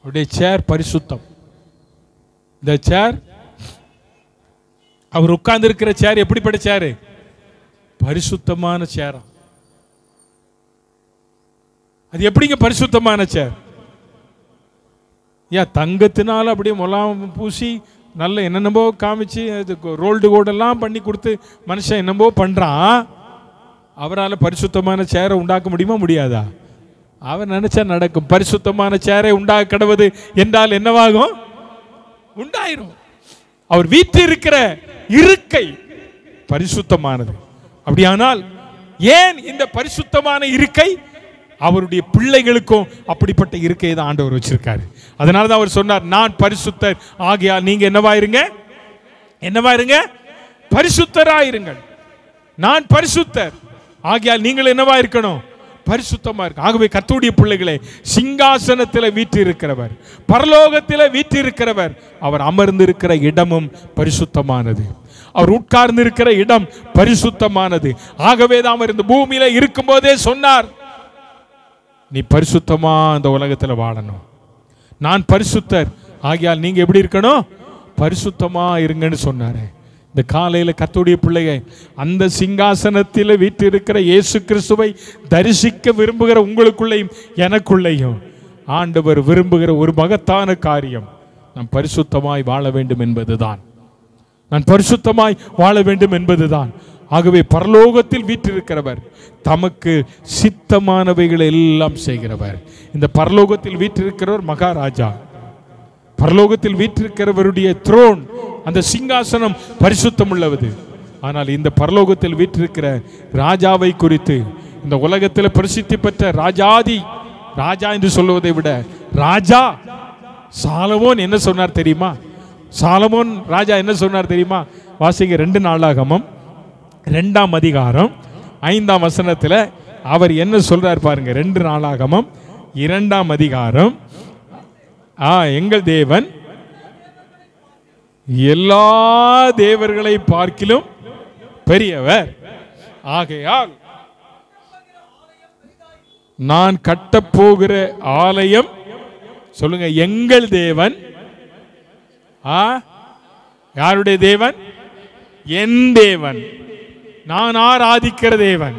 அவருடைய சேர் பரிசுத்தம். இந்த சேர், அவர் உட்கார்ந்து இருக்கிற சேர் எப்படிப்பட்ட சேர்? பரிசுத்தமான சேரா. அது எப்படிங்க பரிசுத்தமான சேர்? ஏன் தங்கத்தினால அப்படியே முலாம் பூசி நல்ல என்னென்னமோ காமிச்சு அது ரோல்டு கோடெல்லாம் பண்ணி கொடுத்து மனுஷன் என்னமோ பண்றான். அவரால் பரிசுத்தமான சேரை உண்டாக்க முடியுமா முடியாதா? அவர் நினைச்சா நடக்கும். பரிசுத்தமான சேரை உண்டாக்க கடவுது என்றால் என்னவாகும்? உண்டாயிரும். அவர் வீட்டில் இருக்கிற இருக்கை பரிசுத்தமானது. அப்படியானால் ஏன் இந்த பரிசுத்தமான இருக்கை? அவருடைய பிள்ளைகளுக்கும் அப்படிப்பட்ட இருக்கையை தான் ஆண்டவர் வச்சிருக்காரு. அதனால தான் அவர் சொன்னார், நான் பரிசுத்தர் ஆகையால் நீங்க என்னவாயிருங்க? என்னவாயிருங்க? பரிசுத்தராயிருங்கள். நான் பரிசுத்தர் ஆகையால் நீங்கள் என்னவா இருக்கணும்? பரிசுத்தமா இருக்கு. ஆகவே கர்த்தருடைய பிள்ளைகளே, சிங்காசனத்தில் வீற்றிருக்கிறவர், பரலோகத்தில் வீற்றிருக்கிறவர், அவர் அமர்ந்திருக்கிற இடமும் பரிசுத்தமானது. அவர் உட்கார்ந்து இருக்கிற இடம் பரிசுத்தமானது. ஆகவே தான் அவர் இந்த பூமியில இருக்கும் போதே சொன்னார், நீ பரிசுத்தமா இந்த உலகத்தில் வாழணும். நான் பரிசுத்தர் ஆகையால் நீங்க எப்படி இருக்கணும்? பரிசுத்தமா இருங்கன்னு சொன்னாரு. இந்த காலையில் கர்த்தருடைய பிள்ளைகள், அந்த சிங்காசனத்தில் வீற்றிருக்கிற இயேசு கிறிஸ்துவை தரிசிக்க விரும்புகிற உங்களுக்குள்ளேயும் எனக்குள்ளேயும் ஆண்டவர் விரும்புகிற ஒரு மகத்தான காரியம், நாம் பரிசுத்தமாய் வாழ வேண்டும் என்பதுதான். நான் பரிசுத்தமாய் வாழ வேண்டும் என்பதுதான். ஆகவே பரலோகத்தில் வீற்றிருக்கிறவர், தமக்கு சித்தமானவைகளை எல்லாம் செய்கிறவர். இந்த பரலோகத்தில் வீற்றிருக்கிறவர் மகாராஜா. பரலோகத்தில் வீற்றிருக்கிறவருடைய த்ரோன், அந்த சிங்காசனம் பரிசுத்தம் உள்ளது. ஆனால் இந்த பரலோகத்தில் வீற்றிருக்கிற ராஜாவை குறித்து, இந்த உலகத்தில் பிரசித்தி பெற்ற ராஜாதி ராஜா என்று சொல்லுவதை விட ராஜா சாலமோன் என்ன சொன்னார் தெரியுமா? சாலமோன் ராஜா என்ன சொன்னார் தெரியுமா? வாசிங்க 2 நாளாகமம் 2ஆம் அதிகாரம் 5ஆம் வசனத்தில் அவர் என்ன சொல்றார் பாருங்க. 2 நாளாகமம் 2ஆம் அதிகாரம், எங்கள் தேவன் எல்லா தேவர்களை பார்க்கிலும் பெரியவர் ஆகையால் நான் கட்டப்போகிற ஆலயம், சொல்லுங்க, எங்கள் தேவன். யாருடைய தேவன்? என் தேவன், நான் ஆராதிக்கிற தேவன்.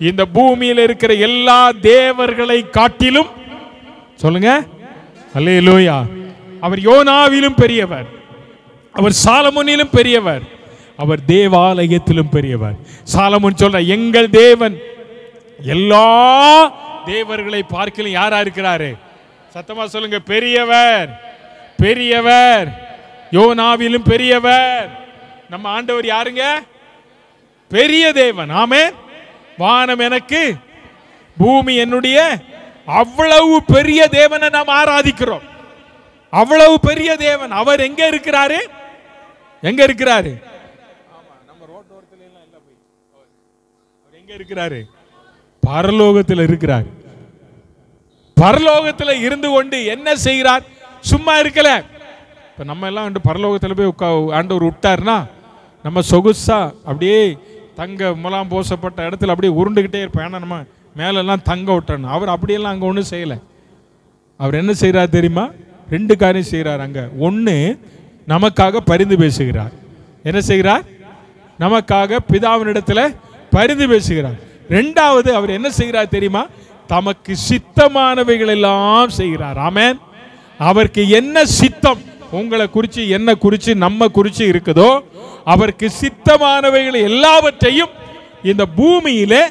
இந்த பூமியில் இருக்கிற எல்லா தேவர்களை காட்டிலும், சொல்லுங்க, அல்லேலூயா, அவர் யோனாவிலும் பெரியவர், அவர் சாலமோனிலும் பெரியவர், அவர் தேவாலயத்திலும் பெரியவர். சாலமோன் சொல்ற, எங்கள் தேவன் எல்லா தேவர்களை பார்க்கலும் யாரா இருக்கிறாரு? சத்தமா சொல்லுங்க, பெரியவர், பெரியவர், யோனாவிலும் பெரியவர். நம்ம ஆண்டவர் யாருங்க? பெரிய தேவன். ஆமென். வானம் எனக்கு, பூமி என்னுடைய, அவ்வளவு பெரிய தேவனை நாம் ஆராதிக்கிறோம். அவ்வளவு பெரிய தேவன். அவர் எங்க இருக்கிறாரு? எங்க இருக்கிறாரு? நம்ம ரோட்டோரத்துல எல்லாம் இல்ல, போய் அவர் எங்க இருக்கிறாரு? பரலோகத்தில் இருக்கிறார். பரலோகத்தில் இருந்து கொண்டு என்ன செய்கிறார்? சும்மா இருக்கல. இப்ப நம்ம எல்லாம் பரலோகத்தில் போய் ஆண்டவர் விட்டார்னா நம்ம சொகுசா அப்படியே தங்க முலாம் பூசப்பட்ட இடத்துல அப்படியே உருண்டுகிட்டே இருப்போம். ஏன்னா நம்ம மேலெல்லாம் தங்க விட்டணும். அவர் அப்படியெல்லாம் அங்கே ஒன்றும் செய்யலை. அவர் என்ன செய்கிறார் தெரியுமா? 2 காரியம் செய்கிறார் அங்கே. ஒன்று, நமக்காக பரிந்து பேசுகிறார். என்ன செய்கிறார்? நமக்காக பிதாவினிடத்தில் பரிந்து பேசுகிறார். 2வது, அவர் என்ன செய்கிறார் தெரியுமா? தமக்கு சித்தமானவைகள் எல்லாம் செய்கிறார். ஆமென். அவருக்கு என்ன சித்தம் உங்களை குறித்து, என்ன குறித்து, நம்ம குறித்து இருக்குதோ, அவருக்கு சித்தமானவைகள் எல்லாவற்றையும் இந்த பூமியிலே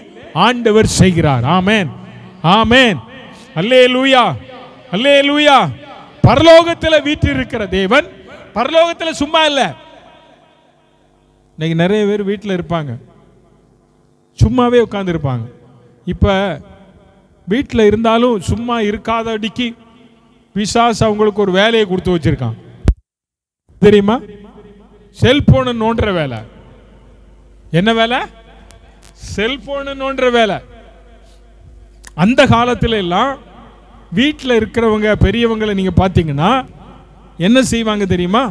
ஆண்டவர் செய்கிறார். ஆமென், ஆமென், அல்லேலூயா, அல்லேலூயா. பரலோகத்தில் வீற்றிருக்கிற தேவன் பரலோகத்தில் சும்மா இல்லை. இன்னைக்கு நிறைய பேர் வீட்டில் இருப்பாங்க, சும்மாவே உட்கார்ந்து இருப்பாங்க. இப்போ வீட்டில் இருந்தாலும் சும்மா இருக்காதடிக்கு பிசாசு அவங்களுக்கு ஒரு வேலையை கொடுத்து வச்சிருக்கான். தெரியுமா? செல்போனு நோண்டுற வேலை. என்ன வேலை? செல்போனு நோண்டுற வேலை. அந்த காலத்துல எல்லாம் வீட்டில் இருக்கிறவங்க பெரியவங்களை நீங்க பார்த்தீங்கன்னா என்ன செய்வாங்க தெரியுமா?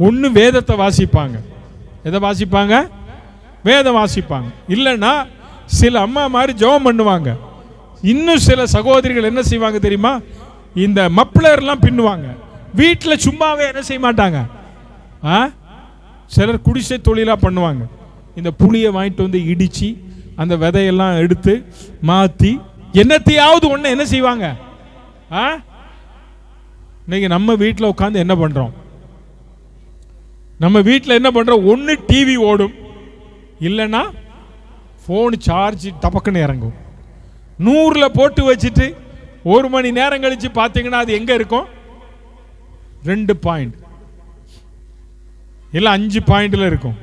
ஒன்று வேதத்தை வாசிப்பாங்க. எதை வாசிப்பாங்க? வேதம் வாசிப்பாங்க. இல்லைன்னா சில அம்மா மாதிரி ஜெபம் பண்ணுவாங்க. இன்னும் சில சகோதரிகள் என்ன செய்வாங்க தெரியுமா? இந்த மப்ளர்லாம் பின்னுவாங்க. வீட்டில் சும்மாவே என்ன செய்ய மாட்டாங்க. சிலர் குடிசை தொழிலாக பண்ணுவாங்க. இந்த புளியை வாங்கிட்டு வந்து இடித்து அந்த விதையெல்லாம் எடுத்து மாற்றி என்னத்தையாவது ஒன்று என்ன செய்வாங்க. இன்னைக்கு நம்ம வீட்டில் உட்காந்து என்ன பண்ணுறோம்? நம்ம வீட்டில் என்ன பண்ணுறோம்? ஒன்று டிவி ஓடும், இல்லைன்னா ஃபோன் சார்ஜ் டபக்குன்னு இறங்கும். 100ல் போட்டு வச்சுட்டு 1 மணி நேரம் கழிச்சு பார்த்தீங்கன்னா அது எங்க இருக்கும்? 2 பாயிண்ட் இல்லை 5 பாயிண்ட்ல இருக்கும்.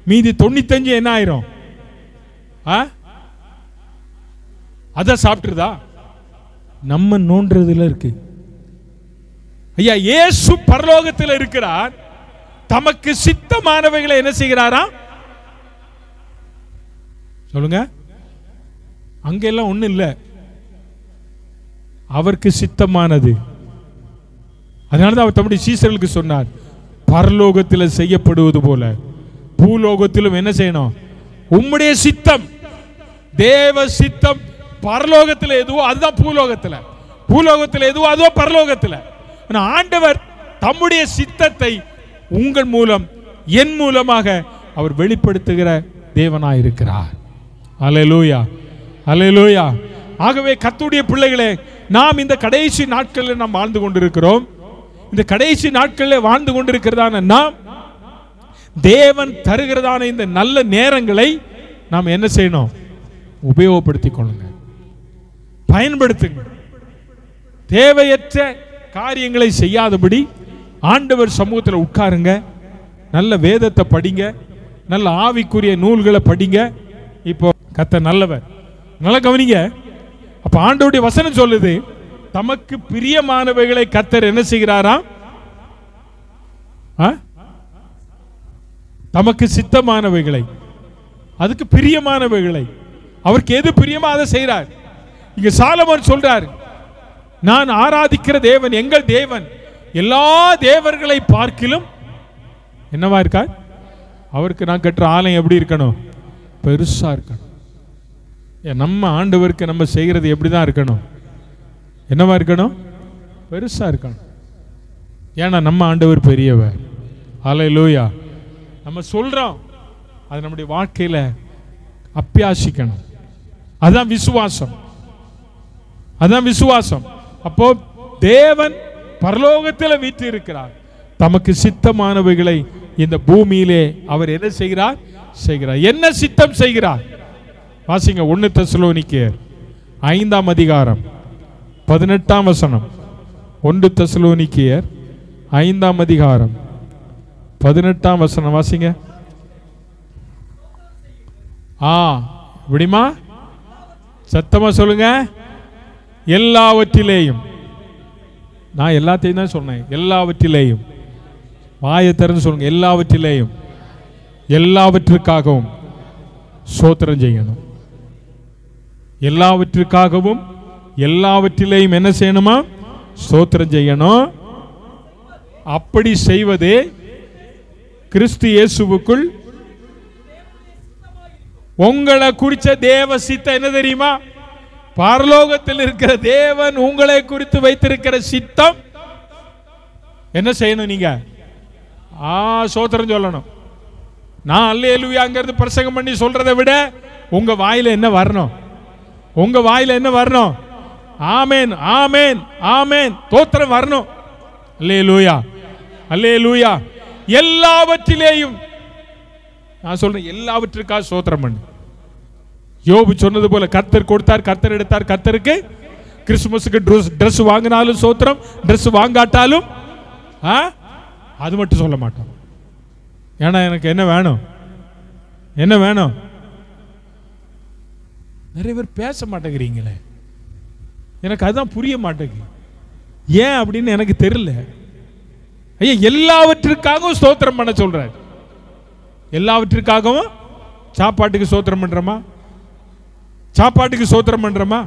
மீதி 95 என்ன ஆயிரும்? அத சாப்பிட்டுருதா? நம்ம நோன்றதுல இருக்கு. ஐயா, இயேசு பரலோகத்தில் இருக்கிறார். தமக்கு சித்தமானவைகளை என்ன செய்கிறாரா? சொல்லுங்க. அங்கெல்லாம் ஒண்ணு இல்லை, அவருக்கு சித்தமானது. அதனாலதான் அவர் தம்முடைய சீசர்களுக்கு சொன்னார், பரலோகத்தில் செய்யப்படுவது போல பூலோகத்திலும் என்ன செய்யணும்? உம்முடைய சித்தம். தேவ சித்தம் பரலோகத்தில் எதுவோ அதுதான் பூலோகத்தில், பூலோகத்தில் எதுவோ அதுவோ பரலோகத்தில். ஆண்டவர் தம்முடைய சித்தத்தை உங்கள் மூலம் என் மூலமாக அவர் வெளிப்படுத்துகிற தேவனாயிருக்கிறார். அல்லேலூயா, அல்லேலூயா. ஆகவே கர்த்தருடைய பிள்ளைகளே, நாம் இந்த கடைசி நாட்களில் நாம் வாழ்ந்து கொண்டிருக்கிறோம். இந்த கடைசி நாட்களில் வாழ்ந்து கொண்டிருக்கிறதான நாம் தேவன் தருகிறதான இந்த நல்ல நேரங்களை நாம் என்ன செய்யணும்? உபயோகப்படுத்திக் கொள்ளுங்க, பயன்படுத்துங்க. தேவையற்ற காரியங்களை செய்யாதபடி ஆண்டவர் சமூகத்தில் உட்காருங்க, நல்ல வேதத்தை படிங்க, நல்ல ஆவிக்குரிய நூல்களை படிங்க. இப்போ கர்த்தர் நல்லவர், நல்ல கவனிங்க. அப்ப ஆண்டவருடைய வசனம் சொல்லுது, தமக்கு பிரியமானவைகளை கர்த்தர் என்ன செய்கிறாராம்? தமக்கு சித்தமானவைகளை, அதுக்கு பிரியமானவைகளை, அவருக்கு எது பிரியமா அதை செய்கிறார். இங்க சாலமோன் சொல்றார், நான் ஆராதிக்கிற தேவன், எங்கள் தேவன் எல்லா தேவர்களை பார்க்கிலும் என்னவா இருக்கார்? அவருக்கு நான் கட்டுற ஆலயம் எப்படி இருக்கணும்? பெருசா இருக்கணும். நம்ம ஆண்டவருக்கு நம்ம செய்கிறது எப்படிதான் இருக்கணும்? என்னவா இருக்கணும்? பெருசா இருக்கணும். ஏன்னா நம்ம ஆண்டவர் பெரியவர். அல்லேலூயா. நம்ம சொல்றோம், அது நம்முடைய வாழ்க்கையில அப்பியாசிக்கணும். அதான் விசுவாசம், அதான் விசுவாசம். அப்போ தேவன் பரலோகத்தில் வீற்று இருக்கிறார். தமக்கு சித்தமானவைகளை இந்த பூமியிலே அவர் என்ன செய்கிறார்? செய்கிறார். என்ன சித்தம் செய்கிறார்? வாசிங்க. 1 தெசலோனிக்கேயர் 5ஆம் அதிகாரம் 18ஆம் வசனம். 1 தெசலோனிக்கேயர் 5ஆம் அதிகாரம் 18ஆம் வசனம் வாசிங்க. விடிமா சத்தமா சொல்லுங்க. எல்லாவற்றிலேயும், நான் எல்லாத்தையும் தான் சொன்னேன், எல்லாவற்றிலேயும். வாயை திறந்து சொல்லுங்க. எல்லாவற்றிலேயும், எல்லாவற்றுக்காகவும் ஸ்தோத்திரம் செய்யணும். எல்லாவற்றுக்காகவும் எல்லாவற்றிலேயும் என்ன செய்யணுமா? ஸ்தோத்திரம் செய்யணும். அப்படி செய்வதே கிறிஸ்து இயேசுவுக்குள் உங்களை குறிச்ச தேவ சித்தம் என்ன தெரியுமா? பரலோகத்தில் இருக்கிற தேவன் உங்களை குறித்து வைத்திருக்கிற சித்தம் என்ன செய்யணும்? நீங்க ஸ்தோத்திரம் சொல்லணும். நான் அல்லேலூயாங்கிறது பிரசங்கம் பண்ணி சொல்றதை விட உங்க வாயில என்ன வரணும்? உங்க வாயில என்ன வரணும்? ஆமேன், ஆமேன், ஆமேன், ஸ்தோத்திரம் வரணும். அல்லேலூயா, அல்லேலூயா. எல்லாவற்றிலேயும் நான் சொல்றேன், எல்லாவற்றுக்காக ஸ்தோத்திரம் பண்ணு. யோபு சொன்னது போல, கர்த்தர் கொடுத்தார், கர்த்தர் எடுத்தார். கர்த்தருக்கு கிறிஸ்துமஸுக்கு ட்ரெஸ் வாங்கினாலும் ஸ்தோத்திரம், ட்ரெஸ் வாங்காட்டாலும் அது மட்டும் சொல்ல மாட்டோம். ஏன்னா எனக்கு என்ன வேணும்? என்ன வேணும்? நிறைய பேர் பேச மாட்டேங்கிறீங்களே, எனக்கு அதுதான் புரிய மாட்டேங்குது. ஏன் அப்படின்னு எனக்கு தெரியல. ஐயா, எல்லாவற்றுக்காகவும் ஸ்தோத்திரம் பண்ண சொல்றாரு. எல்லாவற்றுக்காகவும். சாப்பாட்டுக்கு ஸ்தோத்திரம் பண்றோமா? சாப்பாட்டுக்கு ஸ்தோத்திரம் பண்றோமா?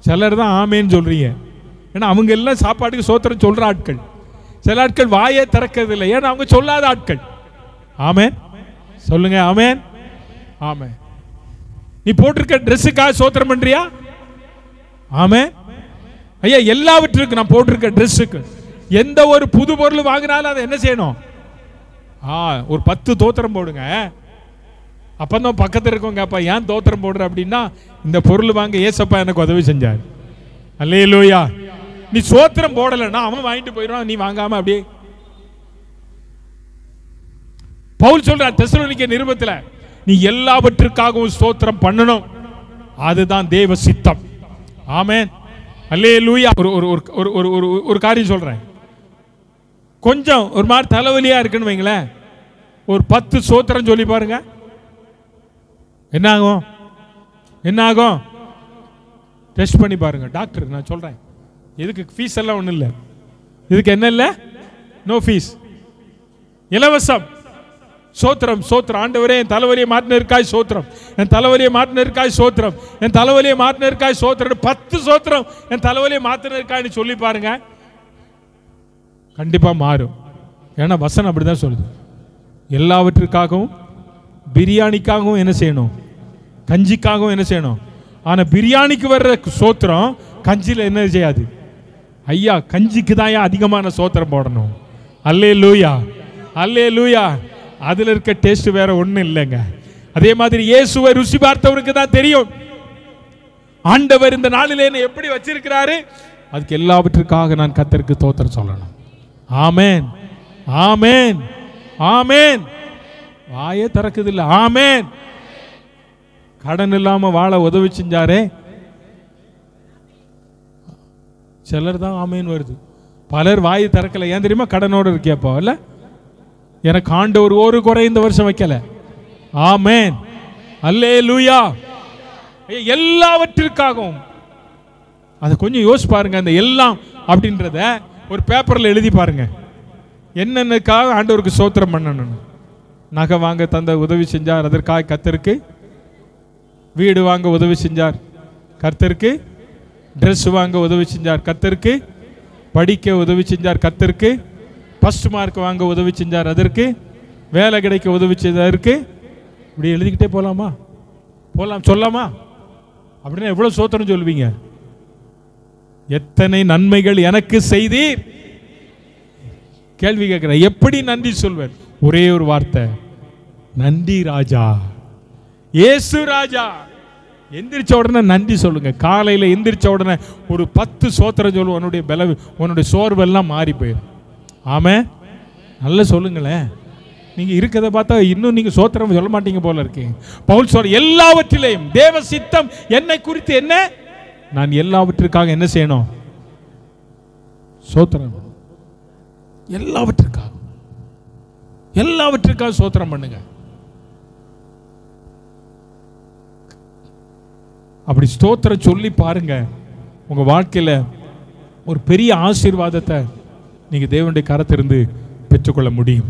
சிலர் தான் ஆமேன்னு சொல்றீங்க. ஏன்னா அவங்க எல்லாம் சாப்பாட்டுக்கு ஸ்தோத்திரம் சொல்ற ஆட்கள். சில ஆட்கள் வாயே திறக்கிறது இல்லை, ஏன்னா அவங்க சொல்லாத ஆட்கள். ஆமேன் சொல்லுங்க. ஆமேன், ஆமேன். நீ போட்டிருக்க ட்ரெஸ்ஸுக்காக ஸ்தோத்திரம் பண்றியா? ஆமேன். ஐயா, எல்லாவற்றுக்கும் நான் போட்டிருக்க ட்ரெஸ்ஸுக்கு எந்த ஒரு புது பொருள் வாங்கினாலும் அதை என்ன செய்யணும்? ஒரு 10 தோத்திரம் போடுங்க. அப்பதான் பக்கத்தில் இருக்கவங்க அப்பா ஏன் தோத்திரம் போடுற அப்படின்னா, இந்த பொருள் வாங்க ஏசப்பா எனக்கு உதவி செஞ்சார். அல்லேலூயா. நீ சோத்திரம் போடலைன்னா அவன் வாங்கிட்டு போயிடுவான், நீ வாங்காம அப்படியே. பவுல் சொல்றார் தெசலோனிக்கே நிருபத்தில், நீ எல்லாவற்றுக்காகவும் ஸ்தோத்திரம் பண்ணணும். அதுதான் தேவ சித்தம். ஆமென். அல்லேலூயா. ஒரு காரியம் சொல்றேன். கொஞ்சம் ஒரு மாதிரி தலைவலியா இருக்குன்னு வைங்களேன், ஒரு 10 ஸ்தோத்திரம் சொல்லி பாருங்க, என்ன ஆகும்? என்ன ஆகும்? டெஸ்ட் பண்ணி பாருங்க. டாக்டர் நான் சொல்றேன், இதுக்கு ஃபீஸ் எல்லாம் ஒன்றும் இல்லை. இதுக்கு என்ன இல்லை? நோ ஃபீஸ், இலவசம். சோத்திரம் சோத்திரம். ஆண்டவரே என் தலைவலியை மாற்றினருக்காய் சோத்திரம், என் தலைவலியை மாற்றினருக்காய் சோத்திரம், என் தலைவலியை மாற்றினருக்காய் சோத்திரம். 10 சோத்திரம் என் தலைவலியை மாற்றினருக்காய் சொல்லி பாருங்க, கண்டிப்பா மாறும். ஏன்னா வசனம் அப்படிதான் சொல்லுது. எல்லாவற்றுக்காகவும் பிரியாணிக்காகவும் என்ன செய்யணும்? கஞ்சிக்காகவும் என்ன செய்யணும்? ஆனா பிரியாணிக்கு வர்ற சோத்திரம் கஞ்சியில் என்ன செய்யாது? ஐயா கஞ்சிக்கு தான் அதிகமான சோத்திரம் போடணும். அல்லேலூயா, அல்லேலூயா. அதுல இருக்க டேஸ்ட் வேற ஒண்ணும் இல்லைங்க. அதே மாதிரி இயேசுவை ருசி பார்த்தவருக்கு தான் தெரியும் ஆண்டவர் இந்த நாளிலே என்ன எப்படி வச்சிருக்கிறாரு. அதுக்கு எல்லாவற்றுக்காக நான் கர்த்தருக்கு ஸ்தோத்திரம் சொல்லணும். ஆமென், ஆமென், ஆமென். வாயே திறக்குது இல்ல. ஆமென். கடன் இல்லாம வாழ உதவி செஞ்சாரே, சிலர் தான் ஆமென் வருது, பலர் வாயை திறக்கல. ஏன் தெரியுமா? கடனோட இருக்கியாப்பா இல்ல, எனக்கு ஆண்டவர் ஒரு குறை இந்த வருஷம் வைக்கல. ஆமென், அல்லேலூயா. எல்லாவற்றிற்காகவும் அதை கொஞ்சம் யோசிச்சு பாருங்க. அந்த எல்லாம் அப்படின்றத ஒரு பேப்பர்ல எழுதி பாருங்க. என்னென்னக்காக ஆண்டவருக்கு ஸ்தோத்திரம் பண்ணணும். நகை வாங்க தந்த உதவி செஞ்சார், அதற்காக கர்த்தருக்கு. வீடு வாங்க உதவி செஞ்சார், கர்த்தருக்கு. ட்ரெஸ் வாங்க உதவி செஞ்சார், கர்த்தருக்கு. படிக்க உதவி செஞ்சார், கர்த்தருக்கு. ஃபர்ஸ்ட் மார்க் வாங்க உதவி செஞ்சார், அதற்கு. வேலை கிடைக்க உதவி செய்ததற்கு. இப்படி எழுதிக்கிட்டே போகலாமா? போகலாம், சொல்லாமா? அப்படின்னா எவ்வளோ ஸ்தோத்திரம் சொல்லுவீங்க? எத்தனை நன்மைகள் எனக்கு செய்தீர். கேள்வி கேட்கிறேன், எப்படி நன்றி சொல்வேன்? ஒரே ஒரு வார்த்தை, நன்றி ராஜா, இயேசு ராஜா. எந்திரிச்ச உடனே நன்றி சொல்லுங்க. காலையில் எந்திரிச்ச உடனே ஒரு 10 ஸ்தோத்திரம் சொல்லுவோம். உன்னுடைய பலவு, உன்னுடைய சோர்வெல்லாம் மாறி போயிடும். ஆமே, நல்லா சொல்லுங்களேன். நீங்க இருக்கிறத பார்த்தா இன்னும் நீங்க ஸ்தோத்திரம் சொல்ல மாட்டீங்க போல இருக்கீங்க. பவுல் சொல்ற, எல்லாவற்றிலேயும் தேவ சித்தம் என்னை குறித்து என்ன, நான் எல்லாவற்றுக்காக என்ன செய்யணும்? ஸ்தோத்திரம். எல்லாவற்றுக்காக, எல்லாவற்றுக்காக ஸ்தோத்திரம் பண்ணுங்க. அப்படி ஸ்தோத்திரம் சொல்லி பாருங்க, உங்க வாழ்க்கையில ஒரு பெரிய ஆசீர்வாதத்தை நீங்க தேவனுடைய கரத்திலிருந்து பெற்றுக்கொள்ள முடியும்.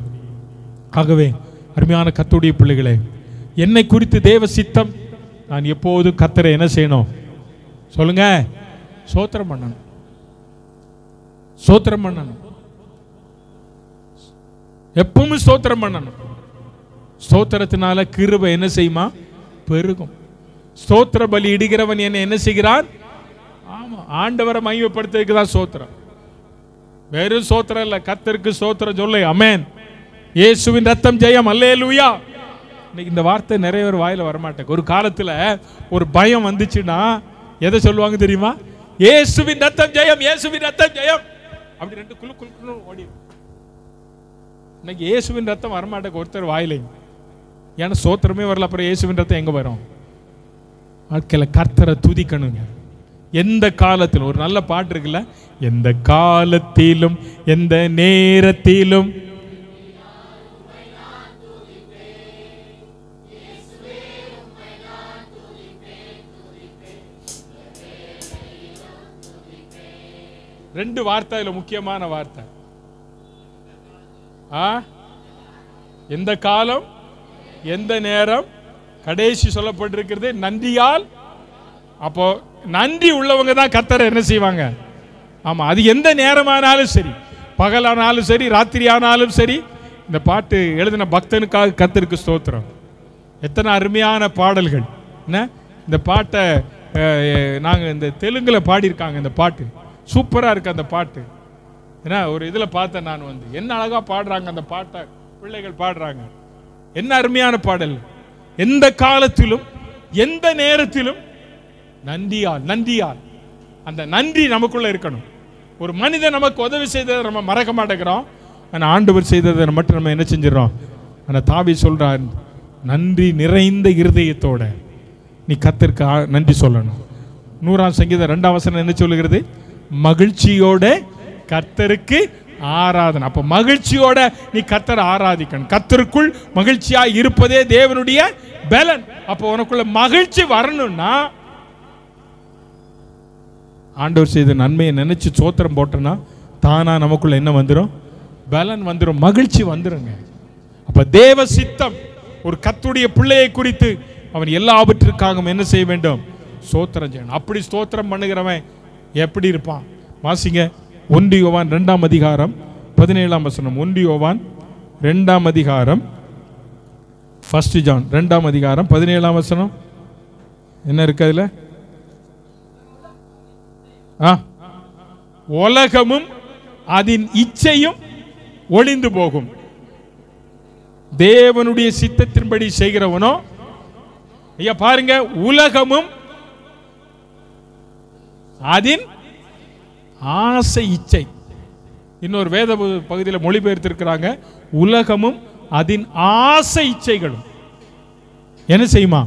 ஆகவே அருமையான கர்த்தருடைய பிள்ளைகளே, என்னை குறித்து தேவ சித்தம், நான் எப்போதும் கர்த்தரை என்ன செய்யணும் சொல்லுங்க? ஸ்தோத்திரம் பண்ணணும், ஸ்தோத்திரம் பண்ணணும், எப்பவும் ஸ்தோத்திரம் பண்ணணும். ஸ்தோத்திரத்தினால கிருபை என்ன செய்யுமா? பெருகும். ஸ்தோத்திர பலி இடுகிறவன் என்ன செய்கிறான்? ஆமா, ஆண்டவரை மகிமைப்படுத்துறதுக்கு தான் ஸ்தோத்திரம். வெறும் ஸ்தோத்திரம் இல்ல, கர்த்தருக்கு ஸ்தோத்திரம் சொல்லு. ஆமென். இயேசுவின் ரத்தம் ஜெயம். அல்லேலூயா. இந்த வார்த்தை நிறைய பேர் வாயில வரமாட்டேங்க. ஒரு காலத்துல ஒரு பயம் வந்துச்சுன்னா எதை சொல்லுவாங்க தெரியுமா? இயேசுவின் ரத்தம் ஜெயம், இயேசுவின் ரத்தம் ஜெயம். அப்படி ரெண்டு குழு குழு ஓடி. இன்னைக்கு இயேசுவின் ரத்தம் வரமாட்டேங்க ஒருத்தர் வாயிலைங்க. ஏன்னா ஸ்தோத்திரமே வரல, அப்புறம் இயேசுவின் ரத்தம் எங்க வரும்? வாழ்க்கையில கர்த்தரை துதிக்கணுங்க. எந்த காலத்திலும் ஒரு நல்ல பாட்டு இருக்குல்ல, எந்த காலத்திலும் எந்த நேரத்திலும் ரெண்டு வார்த்தை இதுல முக்கியமான வார்த்தை. எந்த காலம் எந்த நேரம், கடைசி சொல்லப்பட்டிருக்கிறது நன்றியால். அப்போ நன்றி உள்ளவங்க தான் கர்த்தரை என்ன செய்வாங்க? ஆமா, அது எந்த நேரமானாலும் சரி, பகலானாலும் சரி, ராத்திரி ஆனாலும் சரி. இந்த பாட்டு எழுதின பக்தனுக்காக கர்த்தருக்கு ஸ்தோத்திரம். எத்தனை அருமையான பாடல்கள் என்ன! இந்த பாட்டை நாங்கள் இந்த தெலுங்குல பாடியிருக்காங்க. இந்த பாட்டு சூப்பராக இருக்கு. அந்த பாட்டு ஏன்னா ஒரு இதில் பார்த்தேன் நான், என்ன அழகா பாடுறாங்க அந்த பாட்டை, பிள்ளைகள் பாடுறாங்க. என்ன அருமையான பாடல்! எந்த காலத்திலும் எந்த நேரத்திலும் நன்றியால், நன்றியால். அந்த நன்றி நமக்குள்ள இருக்கணும். ஒரு மனிதன் நமக்கு உதவி செய்ததை நம்ம மறக்க மாட்டேங்கிறோம், ஆனால் ஆண்டவர் செய்ததை மட்டும் நம்ம என்ன செஞ்சிடறோம். ஆனால் தாவீது சொல்றார், நன்றி நிறைந்த இருதயத்தோட நீ கர்த்தருக்கு நன்றி சொல்லணும். 100ஆம் சங்கீதம் 2ஆம் வசனம் என்ன சொல்லுகிறது? மகிழ்ச்சியோட கர்த்தருக்கு ஆராதனை. அப்ப மகிழ்ச்சியோட நீ கர்த்தரை ஆராதிக்கணும். கர்த்தருக்குள் மகிழ்ச்சியா இருப்பதே தேவனுடைய பலன். அப்ப உனக்குள்ள மகிழ்ச்சி வரணும்னா ஆண்டவர் செய்த நன்மையை நினைச்சு சோத்திரம் போட்டனா தானா நமக்குள்ள என்ன வந்துடும்? பலன் வந்துடும், மகிழ்ச்சி வந்துருங்க. அப்ப தேவ சித்தம் ஒரு கர்த்தருடைய பிள்ளையை குறித்து அவன் எல்லாவற்றிற்காகவும் என்ன செய்ய வேண்டும்? ஸ்தோத்திரம் செய்யணும். அப்படி ஸ்தோத்திரம் பண்ணுகிறவன் எப்படி இருப்பான்? வாசிங்க 1 யோவான் 2ஆம் அதிகாரம் 17ஆம் வசனம். 1 யோவான் 2ஆம் அதிகாரம் 1 ஜான் 2ஆம் அதிகாரம் 17ஆம் வசனம் என்ன இருக்கு அதுல? உலகமும் அதன் இச்சையும் ஒளிந்து போகும், தேவனுடைய சித்தத்தின்படி செய்கிறவனோ. ஐயா பாருங்க, உலகமும் அதன் ஆசை இச்சை. இன்னொரு வேத பகுதியில் மொழிபெயர்த்திருக்கிறாங்க, உலகமும் அதன் ஆசை இச்சைகளும் என்ன செய்யுமா?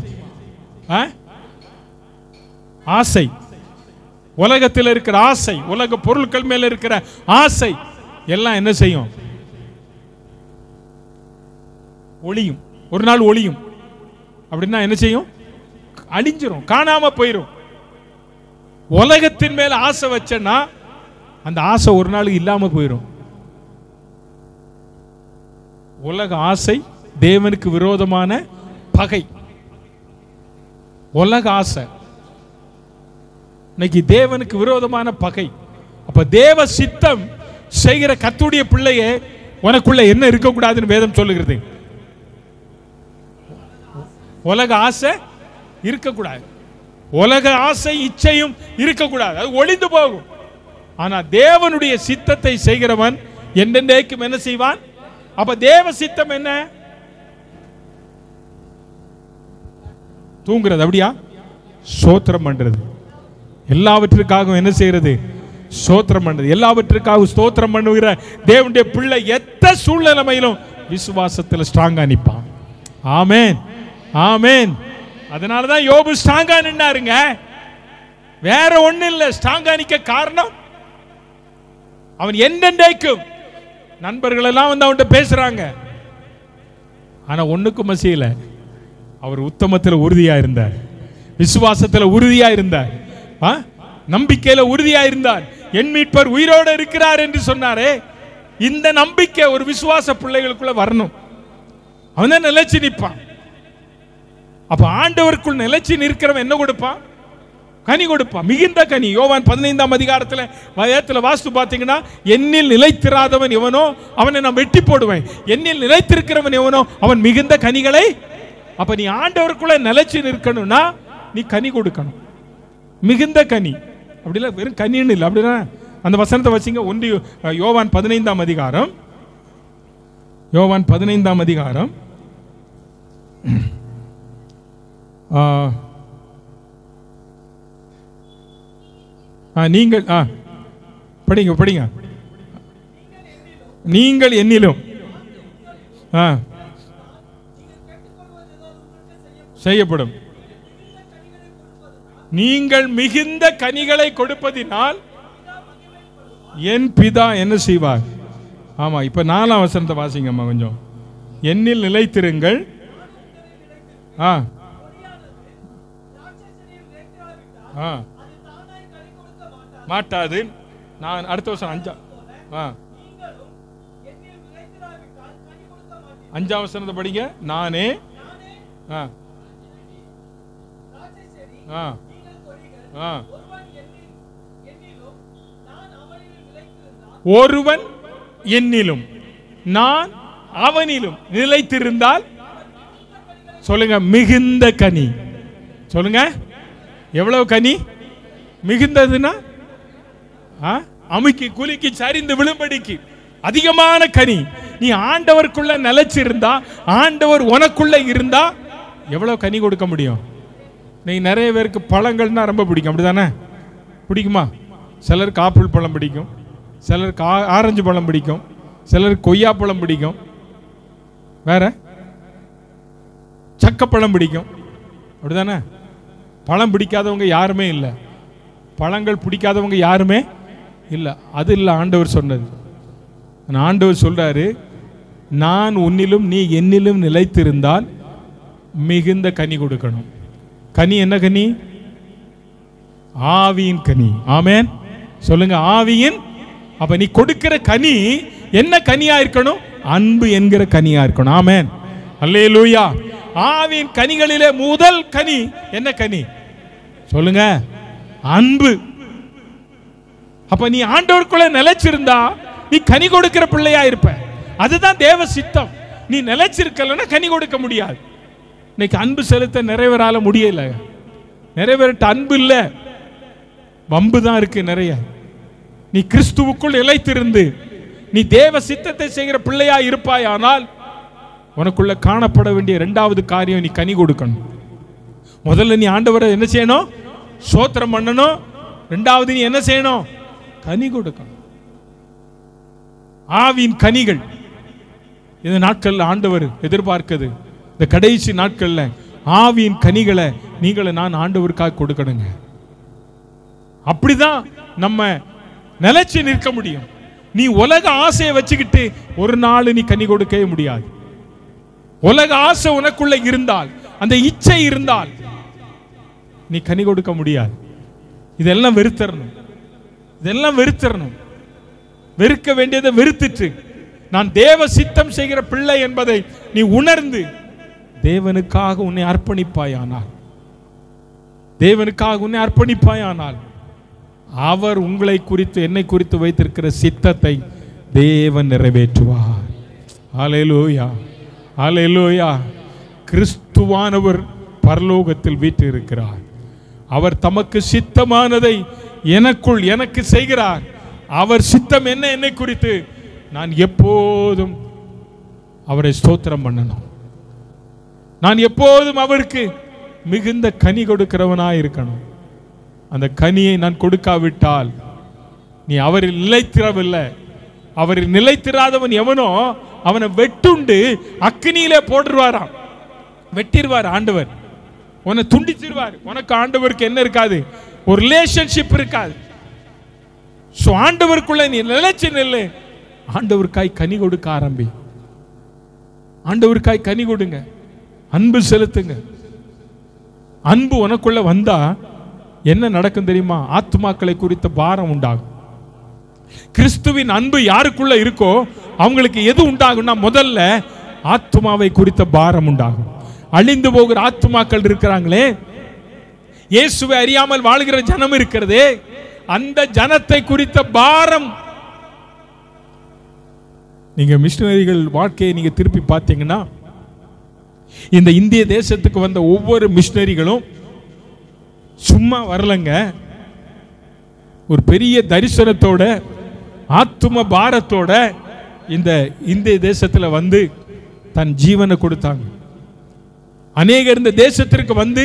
ஆசை, உலகத்தில் இருக்கிற ஆசை, உலக பொருட்கள் மேல இருக்கிற ஆசை எல்லாம் என்ன செய்யும்? ஒளியும். ஒரு நாள் ஒளியும். அப்படின்னா என்ன செய்யும்? அழிஞ்சிரும், காணாம போயிரும். உலகத்தின் மேல ஆசை வச்சனா அந்த ஆசை ஒரு நாள் இல்லாம போயிரும். உலக ஆசை தேவனுக்கு விரோதமான பகை. உலக ஆசை இன்னைக்கு தேவனுக்கு விரோதமான பகை. அப்ப தேவ சித்தம் செய்கிற கர்த்தருடைய பிள்ளையே உனக்குள்ள என்ன இருக்கக்கூடாதுன்னு வேதம் சொல்லுகிறது? உலக ஆசை இருக்கக்கூடாது, உலக ஆசை இச்சையும் இருக்கக்கூடாது, அது ஒளிந்து போகும். ஆனா தேவனுடைய சித்தத்தை செய்கிறவன் என்றென்றைக்கும் என்ன செய்வான்? அப்ப தேவ சித்தம் என்ன? தூங்குறது. அப்படியா? ஸ்தோத்திரம் பண்றது. எல்லாவற்றிற்காகவும் என்ன செய்யறது? ஸ்தோத்திரம் பண்றது. எல்லாவற்றிற்காகவும் ஸ்தோத்திரம் பண்ணுகிற தேவனுடைய பிள்ளை எத்த சூழ்நிலையிலும் விசுவாசத்தில் ஸ்ட்ராங்கா நிற்பான். ஆமென், ஆமென். அதனாலதான் யோபு ஸ்ட்ராங்கா நின்னாருங்க. வேற ஒண்ணு இல்ல, ஸ்ட்ராங்கா நிக்க காரணம் அவன் என்றென்றைக்கும் நண்பர்கள் எல்லாம் வந்து அவன்கிட்ட பேசுறாங்க, ஆனா ஒண்ணுக்கும் மசியல. அவர் உத்தமத்தில் உறுதியா இருந்தார், விசுவாசத்தில் உறுதியா இருந்தார், நம்பிக்கையில உறுதியா இருந்தார். என் மீட்பர் உயிரோடு இருக்கிறார் என்று சொன்னாரே, இந்த நம்பிக்கை ஒரு விசுவாச பிள்ளைகளுக்குள்ள வரணும். அவன் தான் நிலைச்சு நிற்பான். அப்ப ஆண்டவருக்குள் நிலைச்சு நிற்கிறவன் என்ன கொடுப்பான்? கனி கொடுப்பான், மிகுந்த கனி. யோவான் 15ஆம் அதிகாரத்தில் வாஸ்து பார்த்தீங்கன்னா, என்னில் நிலைத்திராதவன் எவனோ அவனை நான் வெட்டி போடுவேன், என்னில் நிலைத்திருக்கிறவன் எவனோ அவன் மிகுந்த கனிகளை. அப்ப நீ ஆண்டவருக்குள்ள நிலைச்சு நிற்கணும்னா நீ கனி கொடுக்கணும், மிகுந்த கனி. அப்படி இல்லை, வெறும் கனின்னு இல்லை. அப்படின்னா அந்த வசனத்தை வச்சிங்க. யோவான் 15ஆம் அதிகாரம், யோவான் 15ஆம் அதிகாரம் நீங்கள் படிங்க படிங்க. நீங்கள் என்னிலும் செய்யப்படும். நீங்கள் மிகுந்த கனிகளை கொடுப்பதினால் என் பிதா என்ன செய்வார்? ஆமா, இப்ப 4ஆம் வசனத்தை வாசிங்கம்மா கொஞ்சம். என்னில் நிலைத்திருங்கள். மாட்டாது. நான் அடுத்த வருஷம் 5ஆம் வசனத்தை படிங்க. நானே ஒருவன் என்னிலும் நான் அவனிலும் நிலைத்திருந்தால், சொல்லுங்க, மிகுந்த கனி. சொல்லுங்க, எவ்வளவு கனி? மிகுந்ததுன்னா அமுக்கி குலுக்கி சரிந்து விழும்படிக்கு அதிகமான கனி. நீ ஆண்டவருக்குள்ள நிலைச்சிருந்தா, ஆண்டவர் உனக்குள்ள இருந்தா எவ்வளவு கனி கொடுக்க முடியும்? நீ நிறைய பேருக்கு பழங்கள்னா ரொம்ப பிடிக்கும், அப்படிதானே? பிடிக்குமா? சிலருக்கு ஆப்பிள் பழம் பிடிக்கும், சிலருக்கு ஆரஞ்சு பழம் பிடிக்கும், சிலருக்கு கொய்யா பழம் பிடிக்கும். வேற சக்கப்பழம் பிடிக்கும், அப்படிதானே? பழம் பிடிக்காதவங்க யாருமே இல்லை, பழங்கள் பிடிக்காதவங்க யாருமே இல்லை. அது இல்லை ஆண்டவர் சொன்னது. ஆண்டவர் சொல்றாரு, நான் உன்னிலும் நீ என்னிலும் நிலைத்திருந்தால் மிகுந்த கனி கொடுக்கணும். கனி என்ன கனி? ஆவியின் கனி. ஆமென் சொல்லுங்க, ஆவியின். அப்ப நீ கொடுக்கிற கனி என்ன கனியா இருக்கணும்? அன்பு என்கிற கனியா இருக்கணும். ஆமென் அல்லேலூயா. ஆவியின் கனிகளிலே முதல் கனி என்ன கனி சொல்லுங்க? அன்பு. அப்ப நீ ஆண்டவருக்குள்ள நிலைச்சிருந்தா நீ கனி கொடுக்கிற பிள்ளையா இருப்ப. அதுதான் தேவ சித்தம். நீ நிலைச்சிருக்கலன்னா கனி கொடுக்க முடியாது. இன்னைக்கு அன்பு செலுத்த நிறைவேறால முடியல. நிறைவேறட்ட அன்பு இல்லை, வம்பு தான் இருக்கு நிறைய. நீ கிறிஸ்துவுக்குள் நிலைத்திருந்து நீ தேவ சித்தத்தை செய்கிற பிள்ளையா இருப்பாய். ஆனால் உனக்குள்ள காணப்பட வேண்டிய இரண்டாவது காரியம், நீ கனி கொடுக்கணும். முதல்ல நீ ஆண்டவரை என்ன செய்யணும்? ஸ்தோத்திரம் பண்ணணும். இரண்டாவது நீ என்ன செய்யணும்? கனி கொடுக்கணும். ஆவியின் கனிகள் இந்த நாட்கள்ல ஆண்டவர் எதிர்பார்க்குது. இந்த கடைசி நாட்கள்ல ஆவியின் கனிகளை நீங்களும் நான் ஆண்டவருக்காக கொடுக்கணுங்க. அப்படிதான் நம்ம நிலைச்சு நிற்க முடியும். நீ உலக ஆசையை வச்சுக்கிட்டு ஒரு நாள் நீ கனி கொடுக்கவே முடியாது. உலக ஆசை உனக்குள்ள இருந்தால், அந்த இச்சை இருந்தால் நீ கனி கொடுக்க முடியாது. இதெல்லாம் வெறுத்தரணும், இதெல்லாம் வெறுத்தரணும். வெறுக்க வேண்டியதை வெறுத்துட்டு நான் தேவ சித்தம் செய்கிற பிள்ளை என்பதை நீ உணர்ந்து தேவனுக்காக உன்னை அர்ப்பணிப்பாயானால், தேவனுக்காக உன்னை அர்ப்பணிப்பாயானால் அவர் உங்களை குறித்து என்னை குறித்து வைத்திருக்கிற சித்தத்தை தேவன் நிறைவேற்றுவார். ஹல்லேலூயா, ஹல்லேலூயா. கிறிஸ்துவானவர் பரலோகத்தில் வீற்றிருக்கிறார். அவர் தமக்கு சித்தமானதை எனக்குள் எனக்கு செய்கிறார். அவர் சித்தம் என்ன என்னை குறித்து? நான் எப்போதும் அவரை ஸ்தோத்திரம் பண்ணணும். நான் எப்போதும் அவருக்கு மிகுந்த கனி கொடுக்கிறவனாய் இருக்கணும். அந்த கனியை நான் கொடுக்காவிட்டால் நீ அவரில் நிலைத்திரவில்லை. அவரில் நிலைத்திராதவன் எவனோ அவனை வெட்டுண்டு அக்கினியிலே போடுவாராம். வெட்டிடுவார் ஆண்டவர், உன்னை துண்டிச்சிருவார். உனக்கு ஆண்டவருக்கு என்ன இருக்காது? ஒரு ரிலேஷன்ஷிப் இருக்காது. சோ ஆண்டவருக்குள்ள நீ நிலைச்சு நில்லு. ஆண்டவருக்காய் கனி கொடுக்க ஆரம்பி. ஆண்டவருக்காய் கனி கொடுங்க, அன்பு செலுத்துங்க. அன்பு உனக்குள்ள வந்தா என்ன நடக்கும் தெரியுமா? ஆத்துமாக்களை குறித்த பாரம் உண்டாகும். கிறிஸ்துவின் அன்பு யாருக்குள்ள இருக்கோ அவங்களுக்கு எது உண்டாகும்னா, முதல்ல ஆத்துமாவை குறித்த பாரம் உண்டாகும். அழிந்து போகிற ஆத்துமாக்கள் இருக்கிறாங்களே, இயேசுவை அறியாமல் வாழ்கிற ஜனம் இருக்கிறதே, அந்த ஜனத்தை குறித்த பாரம். நீங்க மிஷனரிகள் வாழ்க்கையை நீங்க திருப்பி பார்த்தீங்கன்னா, இந்த இந்திய தேசத்துக்கு வந்த ஒவ்வொரு மிஷனரிகளும் சும்மா வரலங்க. ஒரு பெரிய தரிசனத்தோட ஆத்தும பாரத்தோட இந்த இந்திய தேசத்துல வந்து தன் ஜீவனை கொடுத்தாங்க. அநேகர் இந்த தேசத்திற்கு வந்து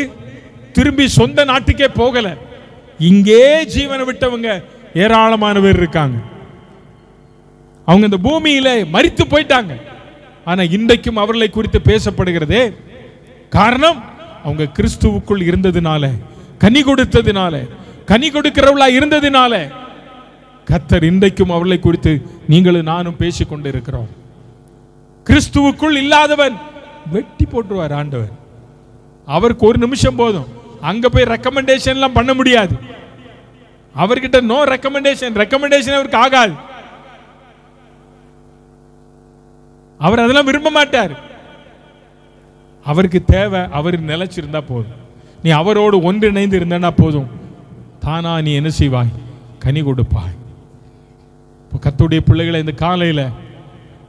திரும்பி சொந்த நாட்டுக்கே போகல, இங்கே ஜீவனை விட்டவங்க ஏராளமான பேர் இருக்காங்க. அவங்க இந்த பூமியில மரித்து போயிட்டாங்க. ஆனா இன்றைக்கும் அவர்களை குறித்து பேசப்படுகிறதே. காரணம், அவங்க கிறிஸ்துவுக்குள் இருந்ததுனால, கனி கொடுத்ததுனால, கனி கொடுக்கிறவளா இருந்ததுனால கர்த்தர் இன்றைக்கும் அவர்களை குறித்து நீங்களும் நானும் பேசிக்கொண்டு இருக்கிறோம். கிறிஸ்துவுக்குள் இல்லாதவன் வெட்டி போட்டுருவார் ஆண்டவர். அவருக்கு ஒரு நிமிஷம் போதும். அங்க போய் ரெக்கமெண்டேஷன் எல்லாம் பண்ண முடியாது. அவர்கிட்ட நோ ரெக்கமெண்டேஷன், ரெக்கமெண்டேஷன் அவருக்கு ஆகாது. அவர் அதெல்லாம் விரும்ப மாட்டார். அவருக்கு தேவை அவர் நிலைச்சிருந்தா போதும். நீ அவரோடு ஒன்றிணைந்து இருந்தனா போதும். தானா நீ என்ன செய்வாய்? கனி கொடுப்பாய். கர்த்தருடைய பிள்ளைகளை இந்த காலையில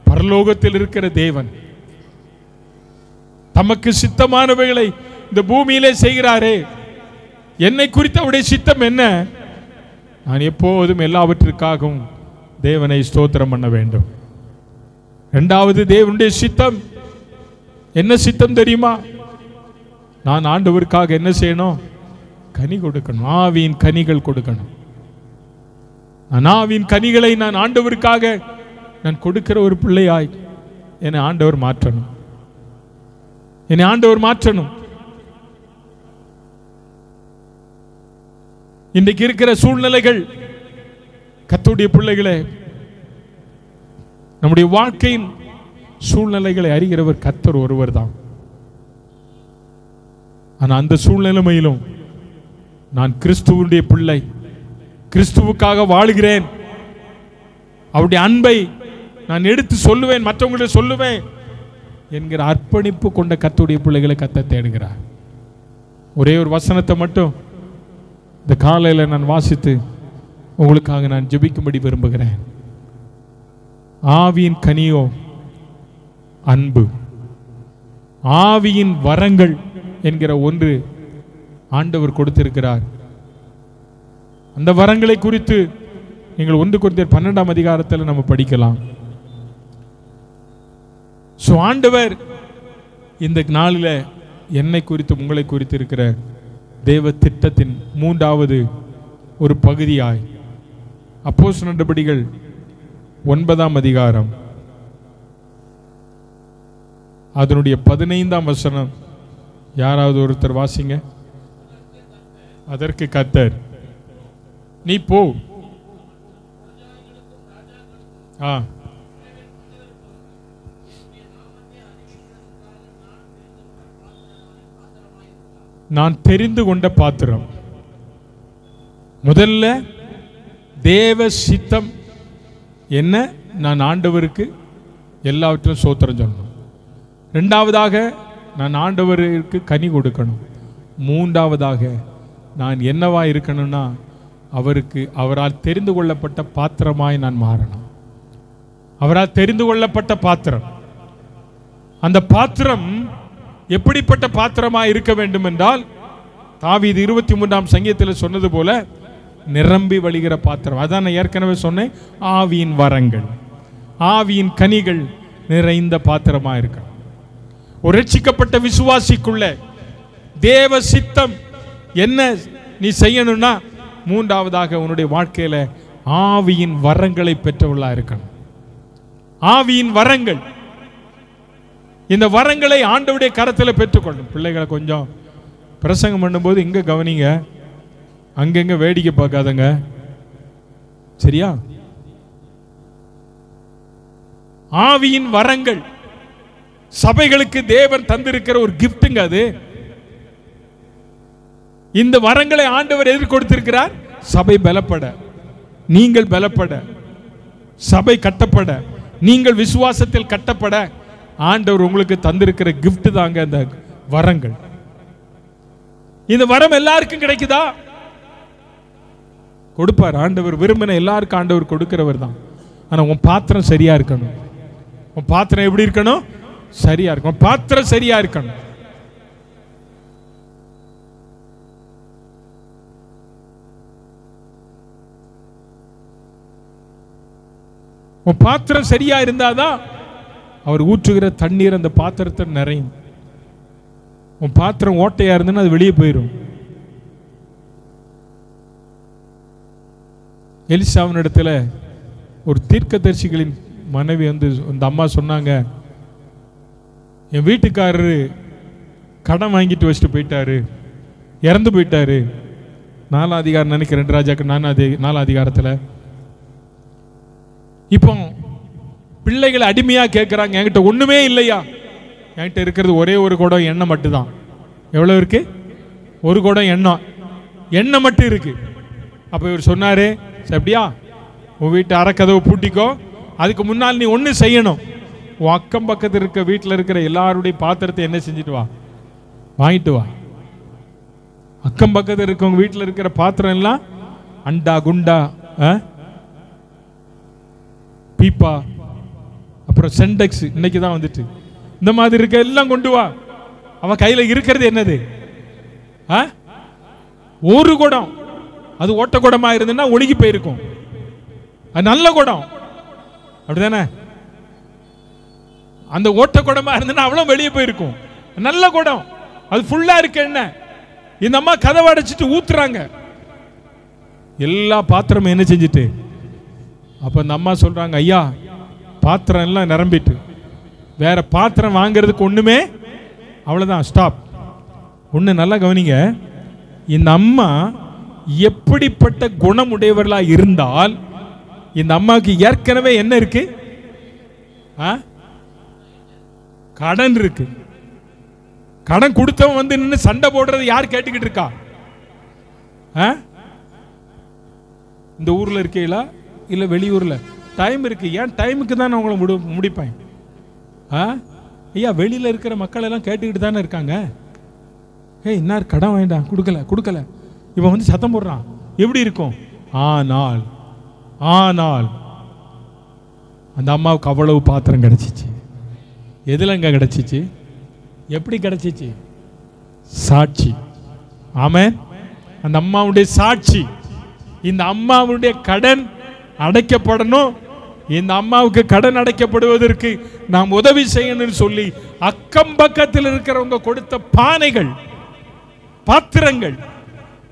பரலோகத்தில் இருக்கிற தேவன் தமக்கு சித்தமானவைகளை இந்த பூமியிலே செய்கிறாரே. என்னை குறித்து அவருடைய சித்தம் என்ன? நான் எப்போதும் எல்லாவற்றிற்காகவும் தேவனை ஸ்தோத்திரம் பண்ண வேண்டும். இரண்டாவது, தேவனுடைய சித்தம் என்ன சித்தம் தெரியுமா? நான் ஆண்டவருக்காக என்ன செய்யணும்? கனி கொடுக்கணும். ஆவியின் கனிகள் கொடுக்கணும். ஆவியின் கனிகளை நான் ஆண்டவருக்காக நான் கொடுக்கிற ஒரு பிள்ளையாய் என்னை ஆண்டவர் மாற்றணும். என்னை ஆண்டவர் மாற்றணும். இன்றைக்கு இருக்கிற சூழ்நிலைகள், கர்த்தருடைய பிள்ளைகளே, நம்முடைய வாழ்க்கையின் சூழ்நிலைகளை அறிகிறவர் கர்த்தர் ஒருவர் தான். ஆனா அந்த சூழ்நிலைமையிலும் நான் கிறிஸ்துவுடைய பிள்ளை, கிறிஸ்துவுக்காக வாழுகிறேன், அவருடைய அன்பை நான் எடுத்து சொல்லுவேன், மற்றவங்களுக்கு சொல்லுவேன் என்கிற அர்ப்பணிப்பு கொண்ட கர்த்தருடைய பிள்ளைகளை கர்த்தர் தேடுகிறார். ஒரே ஒரு வசனத்தை மட்டும் இந்த காலையில் நான் வாசித்து உங்களுக்காக நான் ஜெபிக்கும்படி விரும்புகிறேன். ஆவியின் கனியோ அன்பு, ஆவியின் வரங்கள் என்கிற ஒன்று ஆண்டவர் கொடுத்திருக்கிறார். அந்த வரங்களை குறித்து நீங்கள் 1 கொரிந்தியர் 12ஆம் அதிகாரத்தில் நம்ம படிக்கலாம். ஆண்டவர் இந்த நாளில் என்னை குறித்து உங்களை குறித்து இருக்கிற தேவ திட்டத்தின் 3வது ஒரு பகுதியாய் அப்போஸ்தலர் நடபடிகள் 9ஆம் அதிகாரம் அதனுடைய 15ஆம் வசனம் யாராவது ஒருத்தர் வாசிங்க. அதற்கு கர்த்தர், நீ போ, நான் தெரிந்து கொண்ட பாத்திரம். முதல்ல தேவ சித்தம் என்ன, நான் ஆண்டவருக்கு எல்லாவற்றிலும் ஸ்தோத்திரம் சொல்லணும். 2வதாக நான் ஆண்டவருக்கு கனி கொடுக்கணும். 3வதாக நான் என்னவா இருக்கணும்னா அவரால் தெரிந்து கொள்ளப்பட்ட பாத்திரமாய் நான் மாறணும். அவரால் தெரிந்து கொள்ளப்பட்ட பாத்திரம். அந்த பாத்திரம் எப்படிப்பட்ட பாத்திரமாய் இருக்க வேண்டும் என்றால், தாவீது 23ஆம் சங்கீதத்தில் சொன்னது போல நிரம்பி வழிகிற பாத்திரம். அதான் நான் ஏற்கனவே சொன்னேன், ஆவியின் வரங்கள், ஆவியின் கனிகள் நிறைந்த பாத்திரமா இருக்க. ஒரு ரட்சிக்கப்பட்ட விசுவாசிக்குள்ள தேவ சித்தம் என்ன நீ செய்யணும்னா, 3வதாக உன்னுடைய வாழ்க்கையில ஆவியின் வரங்களை பெற்றவளா இருக்கணும். ஆவியின் வரங்கள், இந்த வரங்களை ஆண்டவருடைய கரத்தில் பெற்றுக்கொள்ளும். பிள்ளைகளை கொஞ்சம் பிரசங்கம் பண்ணும்போது இங்க கவனிங்க, அங்கங்க வேடிக்கை பார்க்காதங்க, சரியா? ஆவியின் வரங்கள் சபைகளுக்கு தேவன் தந்திருக்கிற ஒரு கிஃப்ட்டுங்க அது. இந்த வரங்களை ஆண்டவர் எதிர் கொடுத்திருக்கிறார். சபை பலப்பட, நீங்கள் பலப்பட, சபை கட்டப்பட, நீங்கள் விசுவாசத்தில் கட்டப்பட ஆண்டவர் உங்களுக்கு தந்திருக்கிற கிஃப்ட் தாங்க அந்த வரங்கள். இந்த வரம் எல்லாருக்கும் கிடைக்குதா? கொடுப்பார் ஆண்டவர். விரும்பின எல்லாருக்கும் ஆண்டவர் கொடுக்கிறவர் தான். ஆனா உன் பாத்திரம் சரியா இருக்கணும். உன் பாத்திரம் எப்படி இருக்கணும்? சரியா இருக்கணும். பாத்திரம் சரியா இருக்கணும். உன் பாத்திரம் சரியா இருந்தாதான் அவர் ஊற்றுகிற தண்ணீர் அந்த பாத்திரத்தை நிறையும். உன் பாத்திரம் ஓட்டையா இருந்ததுன்னா அது வெளியே போயிடும். எலிசாவின் இடத்துல ஒரு தீர்க்கதரிசிகளின் மனைவி வந்து அந்த அம்மா சொன்னாங்க, என் வீட்டுக்காரரு கடன் வாங்கிட்டு வச்சுட்டு போயிட்டாரு, இறந்து போயிட்டாரு. 4ஆம் அதிகாரம் நினைக்கிறேன், 2 ராஜாக்கள் 4ஆம் அதிகாரத்தில். இப்போ பிள்ளைகளை அடிமையா கேட்கிறாங்க, என்கிட்ட ஒண்ணுமே இல்லையா, என்கிட்ட இருக்கிறது ஒரே ஒரு குடம் எண்ணெய் மட்டும்தான். எவ்வளவு இருக்கு? ஒரு குடம் எண்ணெய் மட்டும் இருக்கு. அப்ப இவர் சொன்னாரு, அப்படியா, உன் வீட்டு அறக்கதவை பூட்டிக்கோ, அதுக்கு முன்னால் நீ ஒண்ணு செய்யணும், உன் அக்கம் பக்கத்தில் இருக்க வீட்டில் இருக்கிற எல்லாருடைய பாத்திரத்தை என்ன செஞ்சுட்டு வா, வாங்கிட்டு வா. அக்கம் பக்கத்தில் இருக்கவங்க வீட்டில் இருக்கிற பாத்திரம் எல்லாம் அண்டா குண்டா பீப்பா அப்புறம் சென்டெக்ஸ் இன்னைக்கு தான் வந்துட்டு, இந்த மாதிரி இருக்க எல்லாம் கொண்டு வா. அவன் கையில் இருக்கிறது என்னது? ஒரு குடம். அது ஓட்ட குடமா இருந்ததுன்னா ஒழுகி போயிருக்கும். அது நல்ல குடம், அப்படிதானே? அந்த ஓட்ட குடமா இருந்ததுன்னா அவ்வளவு வெளியே போயிருக்கும். நல்ல குடம், அது ஃபுல்லா இருக்கு. என்ன இந்த அம்மா கதவை அடைச்சிட்டு ஊத்துறாங்க எல்லா பாத்திரமும் என்ன செஞ்சுட்டு. அப்ப இந்த அம்மா சொல்றாங்க, ஐயா பாத்திரம் எல்லாம் நிரம்பிட்டு, வேற பாத்திரம் வாங்கிறதுக்கு ஒண்ணுமே அவ்வளோதான், ஸ்டாப். ஒன்று நல்லா கவனிங்க, இந்த அம்மா எப்படிப்பட்ட குணமுடையவர்களாக இருந்தால், இந்த அம்மாவுக்கு ஏற்கனவே என்ன இருக்கு? கடன் இருக்கு. கடன் கொடுத்தவன் வந்து நின்று சண்டை போடுறது யார் கேட்டுக்கிட்டு இருக்கா? இந்த ஊர்ல இருக்கீங்களா இல்ல வெளியூர்ல? டைம் இருக்கு, ஏன் டைமுக்கு தான் நான் உங்களை முடிப்பேன். ஐயா, வெளியில இருக்கிற மக்கள் எல்லாம் கேட்டுக்கிட்டு தானே இருக்காங்க. ஏய், இன்னார் கடன் வேண்டாம், கொடுக்கல, இவன் வந்து சத்தம் போடுறான், எப்படி இருக்கும்? ஆனால் அந்த அம்மாவுக்கு அவ்வளவு பாத்திரம் கிடைச்சிச்சு. எதுல எங்க கிடைச்சிச்சு? எப்படி கிடைச்சிச்சு? சாட்சி. ஆமென். அந்த அம்மாவுடைய சாட்சி. இந்த அம்மாவுடைய கடன் அடைக்கப்படணும், இந்த அம்மாவுக்கு கடன் அடைக்கப்படுவதற்கு நாம் உதவி செய்யணும்னு சொல்லி அக்கம் பக்கத்தில் இருக்கிறவங்க கொடுத்த பானைகள், பாத்திரங்கள்,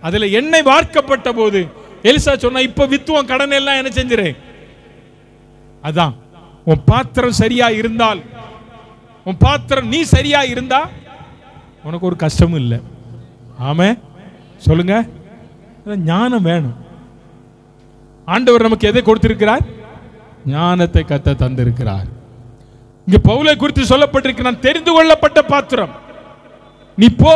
அதுல எண்ணெய் வார்க்கப்பட்ட போது எலிசா சொன்னா, இப்ப வித்துவம் கடன் எல்லாம் என்ன செஞ்சிரு. அதான் உன் பாத்திரம் சரியா இருந்தால், உன் பாத்திரம் நீ சரியா இருந்தா உனக்கு ஒரு கஷ்டமும் இல்லை. ஆமே, சொல்லுங்க. ஞானம் வேணும். ஆண்டவர் நமக்கு எதை கொடுத்திருக்கிறார்? ஞானத்தை கத்த தந்திருக்கிறார். இங்க பவுலை குறித்து சொல்லப்பட்டிருக்கு, நான் தெரிந்து கொள்ளப்பட்ட பாத்திரம். நீ போ,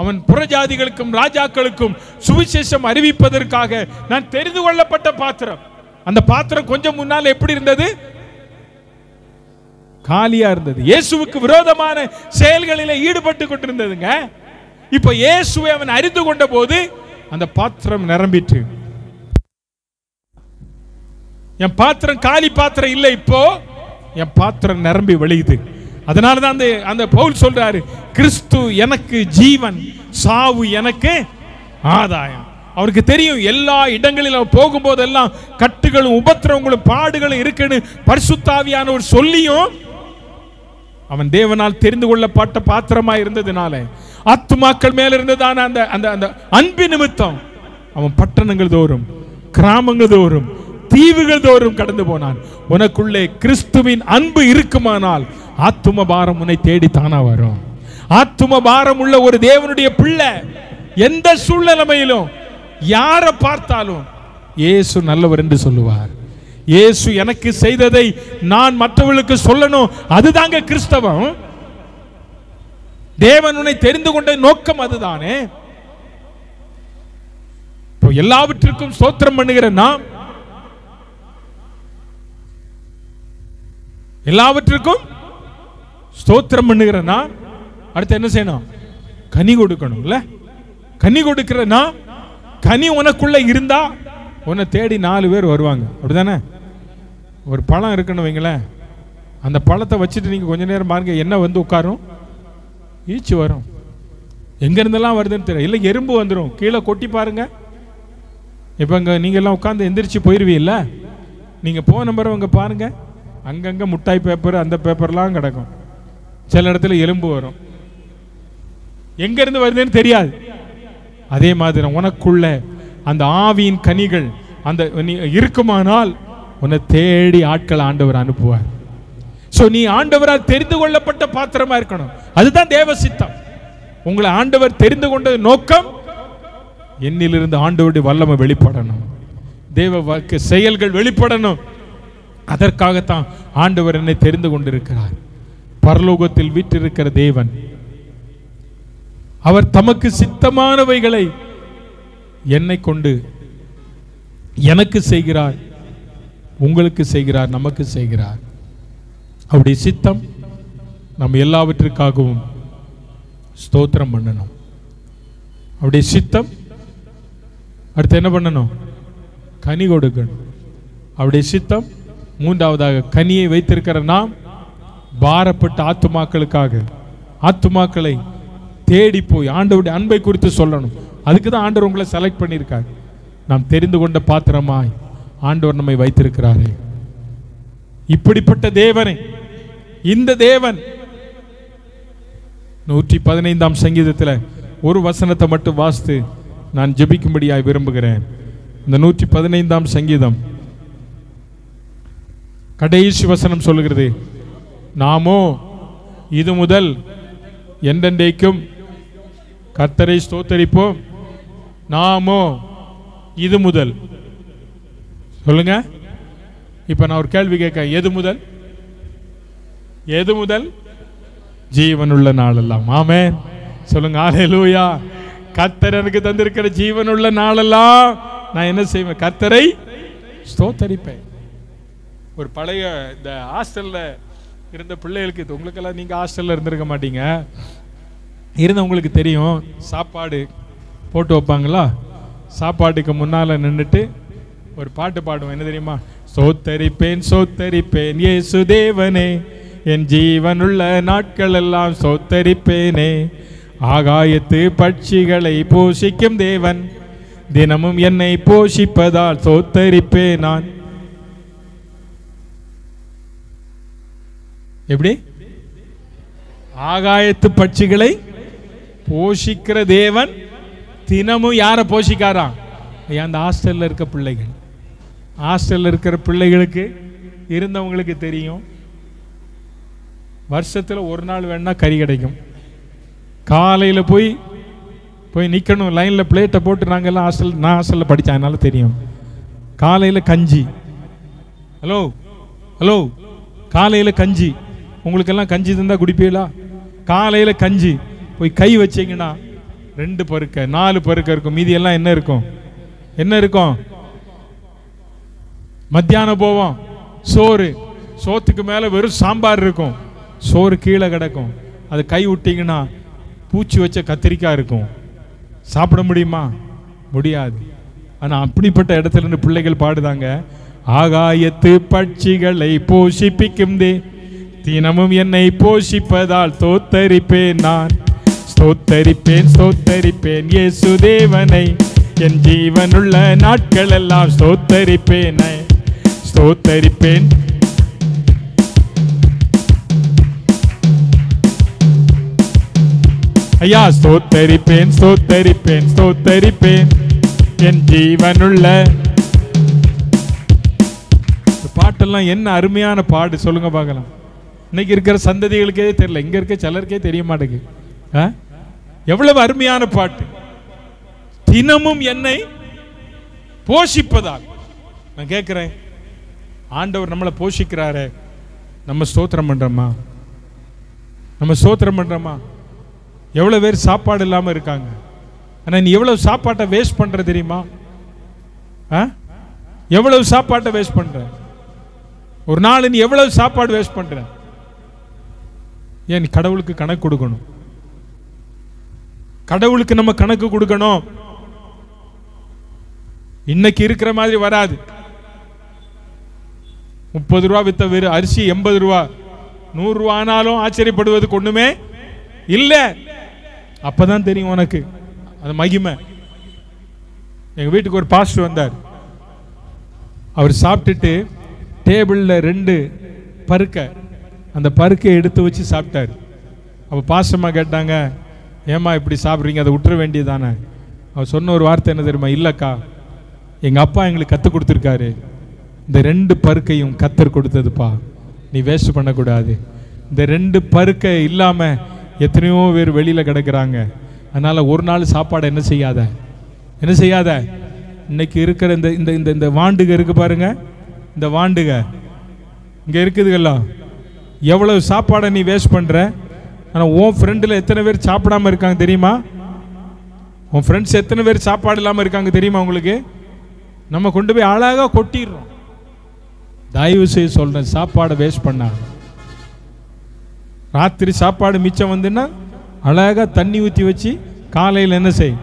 அவன் புறஜாதிகளுக்கும் ராஜாக்களுக்கும் சுவிசேஷம் அறிவிப்பதற்காக நான் தெரிந்து கொள்ளப்பட்ட பாத்திரம். அந்த பாத்திரம் கொஞ்சம் முன்னால் எப்படி இருந்தது? காலியா இருந்தது. இயேசுவுக்கு விரோதமான செயல்களில் ஈடுபட்டு கொண்டிருந்ததுங்க. இப்ப இயேசுவை அவன் அறிந்து கொண்ட போது அந்த பாத்திரம் நிரம்பிற்று. என் பாத்திரம் காலி பாத்திரம் இல்லை, இப்போ என் பாத்திரம் நிரம்பி வழியுது. அதனாலதான் அந்த பவுல் சொல்றாரு, கிறிஸ்து எனக்கு ஜீவன், சாவு எனக்கு ஆதாயம். அவருக்கு தெரியும் எல்லா இடங்களிலும் போகும்போதெல்லாம் கட்டுகளும் உபத்திரவங்களும் பாடுகளும் இருக்குன்னு பரிசுத்தாவியானவர் சொல்லியும் அவன் தேவனால் தெரிந்து கொள்ளப்பட்ட பாத்திரமா இருந்ததுனால, ஆத்துமாக்கள் மேல இருந்ததான அந்த அந்த அந்த அன்பு நிமித்தம் அவன் பட்டணங்கள் தோறும், கிராமங்கள் தோறும், தீவுகள் தோறும் கடந்து போனான். உனக்குள்ளே கிறிஸ்துவின் அன்பு இருக்குமானால் ஆத்தும பாரம் உன்னை தேடி தானா வரும். ஆத்தும பாரம் உள்ள ஒரு தேவனுடைய பிள்ளை எந்த சூழ்நிலையிலும் யாரை பார்த்தாலும் இயேசு நல்லவர் என்று சொல்லுவார். இயேசு எனக்கு செய்ததை நான் மற்றவர்களுக்கு சொல்லணும், அதுதாங்க கிறிஸ்தவம். தேவன் உன்னை தெரிந்து கொண்ட நோக்கம் அதுதானே. எல்லாவற்றிற்கும் ஸ்தோத்திரம் பண்ணுகிற நாம், எல்லாவற்றிற்கும் ஸ்தோத்திரம் பண்ணுகிற நாம் அடுத்து என்ன செய்யணும்? கனி கொடுக்கணும். இல்ல, கனி கொடுக்கிற நாம், கனி உனக்குள்ள இருந்தா உன்னை தேடி 4 பேர் வருவாங்க. அப்படிதானே? ஒரு பழம் இருக்குன்னு வைங்களேன், அந்த பழத்தை வச்சுட்டு நீங்க கொஞ்ச நேரம் பாருங்க, என்ன வந்து உட்காரும்? ஈச்சு வரும். எங்க இருந்தெல்லாம் வருதுன்னு தெரியல. இல்லை, எறும்பு வந்துடும். கீழே கொட்டி பாருங்க. இப்போ இங்கே நீங்கள் எல்லாம் உட்காந்து எந்திரிச்சு போயிடுவீல்ல, நீங்கள் போன பிறகு அங்கே பாருங்க, அங்கங்கே முட்டாய் பேப்பர் அந்த பேப்பர்லாம் கிடக்கும். சில இடத்துல எலும்பு வரும். எங்கேருந்து வருதுன்னு தெரியாது. அதே மாதிரி உனக்குள்ள அந்த ஆவியின் கனிகள் அந்த இருக்குமானால் உன்னை தேடி ஆட்கள் ஆண்டவர் அனுப்புவார். ஸோ நீ ஆண்டவரால் தெரிந்து கொள்ளப்பட்ட பாத்திரமா இருக்கணும். அதுதான் தேவ சித்தம். உங்களை ஆண்டவர் தெரிந்து கொண்ட நோக்கம், என்னிலிருந்து ஆண்டவருடைய வல்லமை வெளிப்படணும், தேவ வாக்கு செயல்கள் வெளிப்படணும். அதற்காகத்தான் ஆண்டவர் என்னை தெரிந்து கொண்டிருக்கிறார். பரலோகத்தில் வீற்றிருக்கிற தேவன் அவர் தமக்கு சித்தமானவைகளை என்னை கொண்டு எனக்கு செய்கிறார், உங்களுக்கு செய்கிறார், நமக்கு செய்கிறார். அவருடைய சித்தம் நம்ம எல்லாவற்றிற்காகவும் ஸ்தோத்திரம் பண்ணணும். அவருடைய சித்தம் அடுத்து என்ன பண்ணணும்? கனி கொடுக்கணும். அவருடைய சித்தம் மூன்றாவதாக கனியை வைத்திருக்கிற நாம் பாரப்பட்ட ஆத்துமாக்களுக்காக, ஆத்துமாக்களை தேடி போய் ஆண்டவருடைய அன்பை குறித்து சொல்லணும். அதுக்கு தான் ஆண்டவர் உங்களை செலக்ட் பண்ணியிருக்கார். நாம் தெரிந்து கொண்ட பாத்திரமாய் ஆண்டவர் நம்மை வைத்திருக்கிறாரே. இப்படிப்பட்ட தேவனை, இந்த தேவன் 115ஆம் சங்கீதத்தில் ஒரு வசனத்தை மட்டும் வாசித்து நான் ஜெபிக்கும்படியாய் விரும்புகிறேன். இந்த 115ஆம் சங்கீதம் கடைசி வசனம் சொல்லுகிறது, நாமோ இது முதல் என்றென்றைக்கும் கர்த்தரை ஸ்தோத்தரிப்போம். நாமோ இது முதல். சொல்லுங்க. இப்ப நான் ஒரு கேள்வி கேட்க, எது முதல்? எது முதல்? ஜீவனுள்ள நாளெல்லாம். ஆமென். சொல்லுங்க ஹல்லேலூயா. கர்த்தர் எனக்கு தந்திருக்கிற ஜீவனுள்ள நாளெல்லாம் நான் என்ன செய்வேன்? கர்த்தரை ஸ்தோத்தரிப்பேன். ஒரு பழைய இந்த ஹாஸ்டல்ல இருந்த பிள்ளைகளுக்கு, உங்களுக்கெல்லாம் நீங்க ஹாஸ்டல்ல இருந்திருக்க மாட்டீங்க, இருந்தவங்களுக்கு தெரியும். சாப்பாடு போட்டு வைப்பாங்களா, சாப்பாட்டுக்கு முன்னால நின்றுட்டு ஒரு பாட்டு பாடுவோம். என்ன தெரியுமா? சோத்தரிப்பேன் சோத்தரிப்பேன் இயேசு தேவனே, என் ஜீவனுள்ள நாட்கள் எல்லாம் சோத்தரிப்பேனே. ஆகாயத்து பட்சிகளை போஷிக்கும் தேவன், தினமும் என்னை போஷிப்பதால் சோத்தரிப்பேன் நான். எப்படி? ஆகாயத்து பட்சிகளை போஷிக்கிற தேவன் தினமும் யாரை போஷிக்காராம்? அந்த ஹாஸ்டல்ல இருக்க பிள்ளைகள். ஹாஸ்டல்ல இருக்கிற பிள்ளைகளுக்கு இருந்தவங்களுக்கு தெரியும். வருஷத்துல ஒரு நாள் வேணா கறி கிடைக்கும். காலையில போய் நிக்கணும் லைன்ல, பிளேட்டை போட்டு. நாங்கெல்லாம் நான் ஹாஸ்டல்ல படித்தேன், அதனால தெரியும். காலையில கஞ்சி. ஹலோ ஹலோ காலையில கஞ்சி. உங்களுக்கெல்லாம் கஞ்சி தந்தா குடிப்பீங்களா? காலையில கஞ்சி போய் கை வச்சீங்கன்னா 2 பருக்க 4 பருக்க இருக்கும். மீதி எல்லாம் என்ன இருக்கும்? என்ன இருக்கும்? மத்தியானம் போவோம், சோறு. சோத்துக்கு மேல வெறும் சாம்பார் இருக்கும். சோறு கீழே கிடக்கும். அது கை விட்டீங்கன்னா பூச்சி வச்ச கத்திரிக்காய் இருக்கும். சாப்பிட முடியுமா? முடியாது. ஆனா அப்படிப்பட்ட இடத்துல இருந்து பிள்ளைகள் பாடுதாங்க, ஆகாயத்து பட்சிகளை போஷிப்பிக்கும் தினமும் என்னை போஷிப்பதால் ஸ்தோத்தரிப்பேன் நான். ஸ்தோத்தரிப்பேன் ஸ்தோத்தரிப்பேன் இயேசு தேவனை, என் ஜீவனுள்ள நாட்கள் எல்லாம் ஸ்தோத்தரிப்பேன் ஸ்தோத்தரிப்பேன். ஐயா ஸ்தோத்தரிப்பேன் ஸ்தோத்தரிப்பேன் ஸ்தோத்தரிப்பேன் என் ஜீவனுள்ள. பாட்டெல்லாம் என்ன அருமையான பாடு சொல்லுங்க பார்க்கலாம். இன்னைக்கு இருக்கிற சந்ததிகளுக்கே தெரியல, இங்க இருக்க சிலருக்கே தெரிய மாட்டேங்குது. எவ்வளவு அருமையான பாட்டு. தினமும் என்னை போஷிப்பதால். நான் கேட்கிறேன், ஆண்டவர் நம்மளை போஷிக்கிறாரே, நம்ம ஸ்தோத்திரம் பண்றோமா? நம்ம ஸ்தோத்திரம் பண்றோமா? எவ்வளவு பேர் சாப்பாடு இல்லாம இருக்காங்க. ஆனா நீ எவ்வளவு சாப்பாட்டை வேஸ்ட் பண்ற தெரியுமா? எவ்வளவு சாப்பாட்டை வேஸ்ட் பண்ற? ஒரு நாள் நீ எவ்வளவு சாப்பாடு வேஸ்ட் பண்ற? ஏன்? கடவுளுக்கு கணக்கு கொடுக்கணும். கடவுளுக்கு நம்ம கணக்கு கொடுக்கணும். இன்னைக்கு இருக்கிற மாதிரி வராது. 30 ரூபா வித்த வேறு அரிசி 80 ரூபா, 100 ரூபா ஆனாலும் ஆச்சரியப்படுவதுக்கு ஒண்ணுமே இல்ல. அப்பதான் தெரியும் உனக்கு அது மகிமை. எங்க வீட்டுக்கு ஒரு பாஸ்டர் வந்தார். அவர் சாப்பிட்டுட்டு டேபிள்ல 2 பருக்க, அந்த பருக்கை எடுத்து வச்சு சாப்பிட்டார். அப்ப பாஸ்டர்மா கேட்டாங்க, ஏமா இப்படி சாப்பிட்றீங்க, அதை விட்டுற வேண்டியதானே? அவர் சொன்ன ஒரு வார்த்தை என்ன தெரியுமா? இல்லக்கா, எங்க அப்பா எங்களுக்கு கற்றுக் கொடுத்துருக்காரு, இந்த 2 பருக்கையும் கத்தர் கொடுத்ததுப்பா, நீ வேஸ்ட் பண்ணக்கூடாது. இந்த 2 பருக்கை இல்லாம எத்தனையோ பேர் வெளியில கிடக்குறாங்க. அதனால ஒரு நாள் சாப்பாடு என்ன செய்யாத, என்ன செய்யாத. இன்னைக்கு இருக்கிற இந்த இந்த இந்த வாண்டுக இருக்கு பாருங்க, இந்த வாண்டுக இங்க இருக்குதுங்களா, எவ்வளவு சாப்பாடை நீ வேஸ்ட் பண்ற. ஆனா உன் ஃப்ரெண்டில் எத்தனை பேர் சாப்பிடாம இருக்காங்க தெரியுமா? உன் ஃப்ரெண்ட்ஸ் எத்தனை பேர் சாப்பாடு இல்லாம இருக்காங்க தெரியுமா உங்களுக்கு? நம்ம கொண்டு போய் அழகா கொட்டிடுறோம். தயவு செய்து சொல்றேன், சாப்பாடை வேஸ்ட் பண்ணாங்க. ராத்திரி சாப்பாடு மிச்சம் வந்துன்னா அழகா தண்ணி ஊற்றி வச்சு காலையில் என்ன செய்,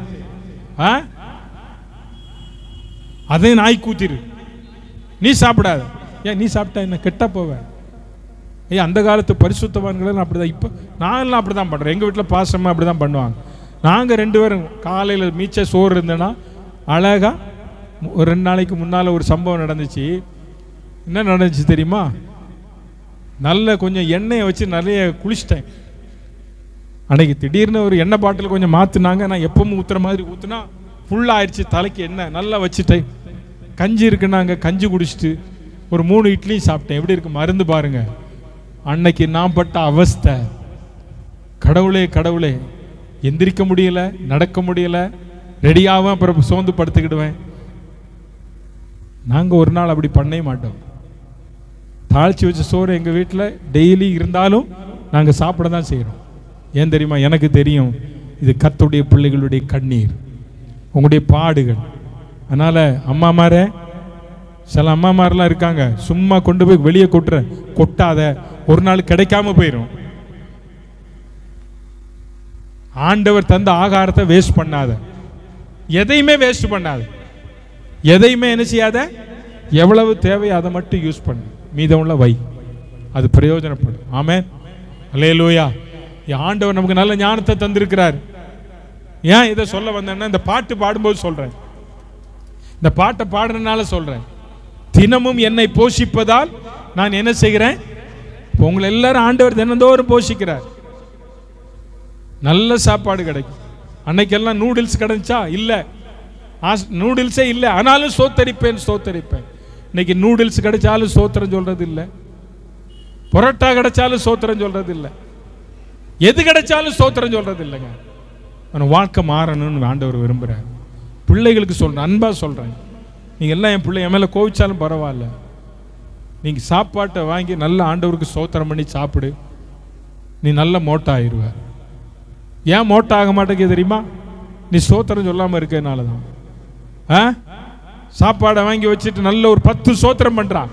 அதையும் நாய்க்கு ஊத்திரு. நீ சாப்பிடாத. ஏன்? நீ சாப்பிட்டா என்ன கெட்டா போவேன்? ஐயா, அந்த காலத்து பரிசுத்தவான்கள் அப்படிதான். இப்போ நாங்கெல்லாம் அப்படி தான் பண்ணுறோம். எங்கள் வீட்டில் பாசமாக அப்படி தான் பண்ணுவாங்க. நாங்கள் 2 பேரும் காலையில் மீச்ச சோறு இருந்தேன்னா அழகா ஒரு 2 நாளைக்கு முன்னால் ஒரு சம்பவம் நடந்துச்சு. என்ன நடந்துச்சு தெரியுமா? நல்ல கொஞ்சம் எண்ணெயை வச்சு நிறைய குளிச்சிட்டேன். அன்னைக்கு திடீர்னு ஒரு எண்ணெய் பாட்டில் கொஞ்சம் மாற்றினாங்க. நான் எப்பவும் ஊற்றுற மாதிரி ஊற்றுனா ஃபுல்லாகிடுச்சு. தலைக்கு எண்ணெய் நல்லா வச்சுட்டேன். கஞ்சி இருக்குன்னாங்க, கஞ்சி குடிச்சிட்டு ஒரு 3 இட்லியும் சாப்பிட்டேன். எப்படி இருக்கு மருந்து பாருங்க. அன்னைக்கு நான் பட்ட அவஸ்தை, கடவுளே கடவுளே, எந்திரிக்க முடியல, நடக்க முடியல, ரெடியாகவும் அப்புறம் சோர்ந்து படுத்துக்கிடுவேன். நாங்கள் ஒரு நாள் அப்படி பண்ணவே மாட்டோம். தாளிச்சு வச்ச சோறு எங்கள் வீட்டில் டெய்லி இருந்தாலும் நாங்கள் சாப்பிட தான் செய்கிறோம். ஏன் தெரியுமா? எனக்கு தெரியும் இது கர்த்தருடைய பிள்ளைகளுடைய கண்ணீர், உங்களுடைய பாடுகள். அதனால் அம்மாமாரே, சில அம்மாமாரெலாம் இருக்காங்க, சும்மா கொண்டு போய் வெளியே கொட்டாத, ஒரு நாள் கிடைக்காம போயிடும். ஆண்டவர் தந்த ஆகாரத்தை வேஸ்ட் பண்ணாத, எதையுமே வேஸ்ட் பண்ணாத, எதையுமே என்ன செய்யாத, எவ்வளவு தேவையோ அதை மட்டும் யூஸ் பண்ணு, மீதமுள்ள வை, அது பிரயோஜனப்படும். ஆமென், அல்லேலூயா. ஆண்டவர் நமக்கு நல்ல ஞானத்தை தந்திருக்கிறார். ஏன் இதை சொல்ல வந்தேன்னா, இந்த பாட்டு பாடும்போது சொல்றேன், இந்த பாட்டை பாடுறதுனால சொல்றேன். தினமும் என்னை போஷிப்பதால் நான் என்ன செய்கிறேன்? உங்களை எல்லாரும் ஆண்டவர் தினந்தோறும் போஷிக்கிறார். நல்ல சாப்பாடு கிடைக்கும். அன்னைக்கெல்லாம் நூடுல்ஸ் கிடைச்சா? இல்லை, நூடுல்ஸே இல்லை, ஆனாலும் சோத்தரிப்பேன். இன்னைக்கு நூடுல்ஸ் கிடைச்சாலும் சோத்திரம் சொல்றது இல்லை, பரோட்டா கிடைச்சாலும் சோத்திரம் சொல்றது இல்லை, எது கிடைச்சாலும் சோத்திரம் சொல்றது இல்லைங்க. ஆனால் வாழ்க்கை மாறணும்னு ஆண்டவர் விரும்புகிறார். பிள்ளைகளுக்கு சொல்கிறேன், அன்பா சொல்கிறேன், நீங்கள் எல்லாம் என் பிள்ளை என் மேலே கோவிச்சாலும் பரவாயில்ல, நீங்கள் சாப்பாட்டை வாங்கி நல்ல ஆண்டவருக்கு சோத்திரம் பண்ணி சாப்பிடு, நீ நல்ல மோட்டா ஆயிடுவ. ஏன் மோட்டா ஆக மாட்டேங்குது தெரியுமா? நீ சோத்திரம் சொல்லாமல் இருக்கனால தான். சாப்பாடை வாங்கி வச்சுட்டு நல்ல ஒரு 10 சோத்திரம் பண்ணுறான்,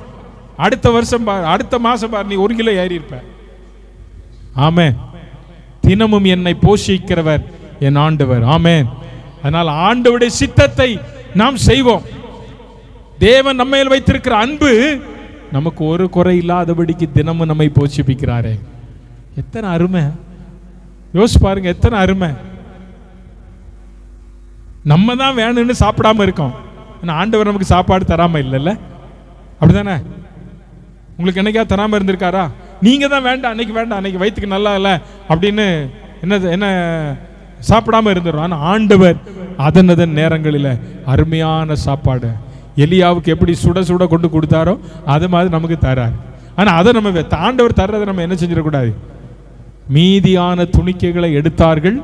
அடுத்த வருஷம் பார், அடுத்த மாதம் பார், நீ 1 கிலோ ஏறி இருப்ப. ஆமென். தினமும் என்னை போஷிக்கிறவர் என் ஆண்டவர். ஆமென். அதனால் ஆண்டவருடைய சித்தத்தை நாம் செய்வோம். தேவன் நம்ம மேல் வைத்திருக்கிற அன்பு நமக்கு ஒரு குறை இல்லாதபடிக்கு தினமும் நம்மை போஷிப்பிக்கிறாரே, எத்தனை அருமை! யோசிச்சு பாருங்க, எத்தனை அருமை! நம்ம தான் வேணும்னு சாப்பிடாம இருக்கோம், ஆனால் ஆண்டவர் நமக்கு சாப்பாடு தராம இல்லைல்ல? அப்படிதானே? உங்களுக்கு என்னைக்கா தராம இருந்திருக்காரா? நீங்க தான் வேண்டாம், அன்னைக்கு வேண்டாம், அன்னைக்கு வயிற்றுக்கு நல்லா இல்லை அப்படின்னு என்ன சாப்பிடாம இருந்துடும். ஆனால் ஆண்டவர் அதன் நேரங்களில் அருமையான சாப்பாடு எலியாவுக்கு எப்படி சுட சுட கொண்டு கொடுத்தாரோ அது மாதிரி நமக்கு தரார். ஆனால் அதை நம்ம ஆண்டவர் தர்றதை நம்ம என்ன செஞ்சிடக்கூடாது? மீதியான துணிக்கைகளை எடுத்தார்கள்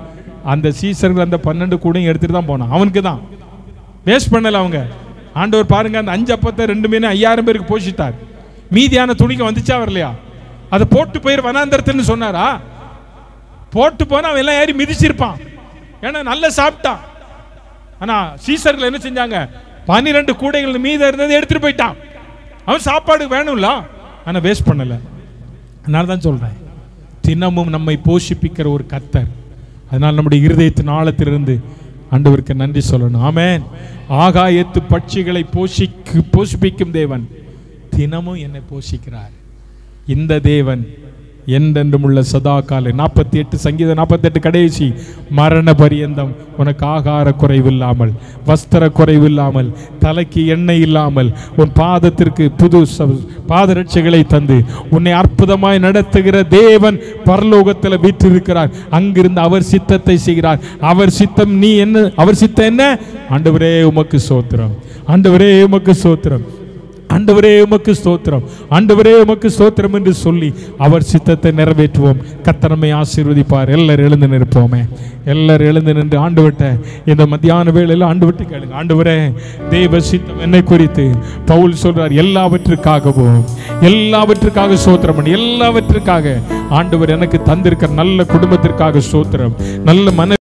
அந்த சீசர்கள், அந்த 12 கூடையும் எடுத்துட்டு தான் போனான். அவனுக்கு தான் வேஸ்ட் பண்ணல அவங்க. ஆண்டவர் பாருங்க, அந்த 5 அப்பத்தை 2 மீன் 5000 பேருக்கு போஷித்தார். மீதியான துணிக்கை வந்துச்சா வரலையா? அதை போட்டு போயிரு வனாந்தரத்துன்னு சொன்னாரா? போட்டு போனா அவன் எல்லாம் ஏறி மிதிச்சிருப்பான், ஏன்னா நல்லா சாப்பிட்டான். ஆனா சீசர்கள் என்ன செஞ்சாங்க? 12 கூடைகள் மீத இருந்தது எடுத்துட்டு போயிட்டான். அவன் சாப்பாடு வேணும்ல, ஆனா வேஸ்ட் பண்ணல. அதனால தான் சொல்றேன், தினமும் நம்மை போஷிப்பிக்கிற ஒரு கர்த்தர். அதனால் நம்முடைய இருதயத்தின் ஆழத்திலிருந்து ஆண்டவருக்கு நன்றி சொல்லணும். ஆமென். ஆகாயத்து பட்சிகளை போஷிப்பிக்கும் தேவன் தினமும் என்னை போஷிக்கிறார். இந்த தேவன் என்றென்றும் உள்ள சதா கால 48 சங்கீதம் 48 கடைசி மரண பரியந்தம் உனக்கு ஆகார குறைவில்லாமல், வஸ்திர குறைவில்லாமல், தலைக்கு எண்ணெய் இல்லாமல், உன் பாதத்திற்கு புது பாதரட்சைகளை தந்து உன்னை அற்புதமாய் நடத்துகிற தேவன் பரலோகத்தில் வீற்றிருக்கிறார். அங்கிருந்து அவர் சித்தத்தை செய்கிறார். அவர் சித்தம் நீ என்ன? அவர் சித்தம் என்ன? ஆண்டவரே உமக்கு ஸ்தோத்திரம், ஆண்டவரே உமக்கு ஸ்தோத்திரம், ஆண்டவரே உமக்கு ஸ்தோத்திரம், ஆண்டவரே உமக்கு ஸ்தோத்திரம் என்று சொல்லி அவர் சித்தத்தை நிறைவேற்றுவோம். கர்த்தர் நம்மை ஆசீர்வதிப்பார். எல்லாரும் எழுந்து நிற்போமே, எல்லாரும் எழுந்து நின்று ஆண்டவர்ட்ட இந்த மத்தியான வேளையில் ஆண்டவர்ட்ட கேளுங்க. ஆண்டவரே, தேவ சித்தம் என்னை குறித்து பவுல் சொல்றார், எல்லாவற்றுக்காகவும் எல்லாவற்றுக்காக ஸ்தோத்திரம் பண்ணி, எல்லாவற்றுக்காக ஆண்டவர் எனக்கு தந்திருக்கிற நல்ல குடும்பத்திற்காக ஸ்தோத்திரம், நல்ல மன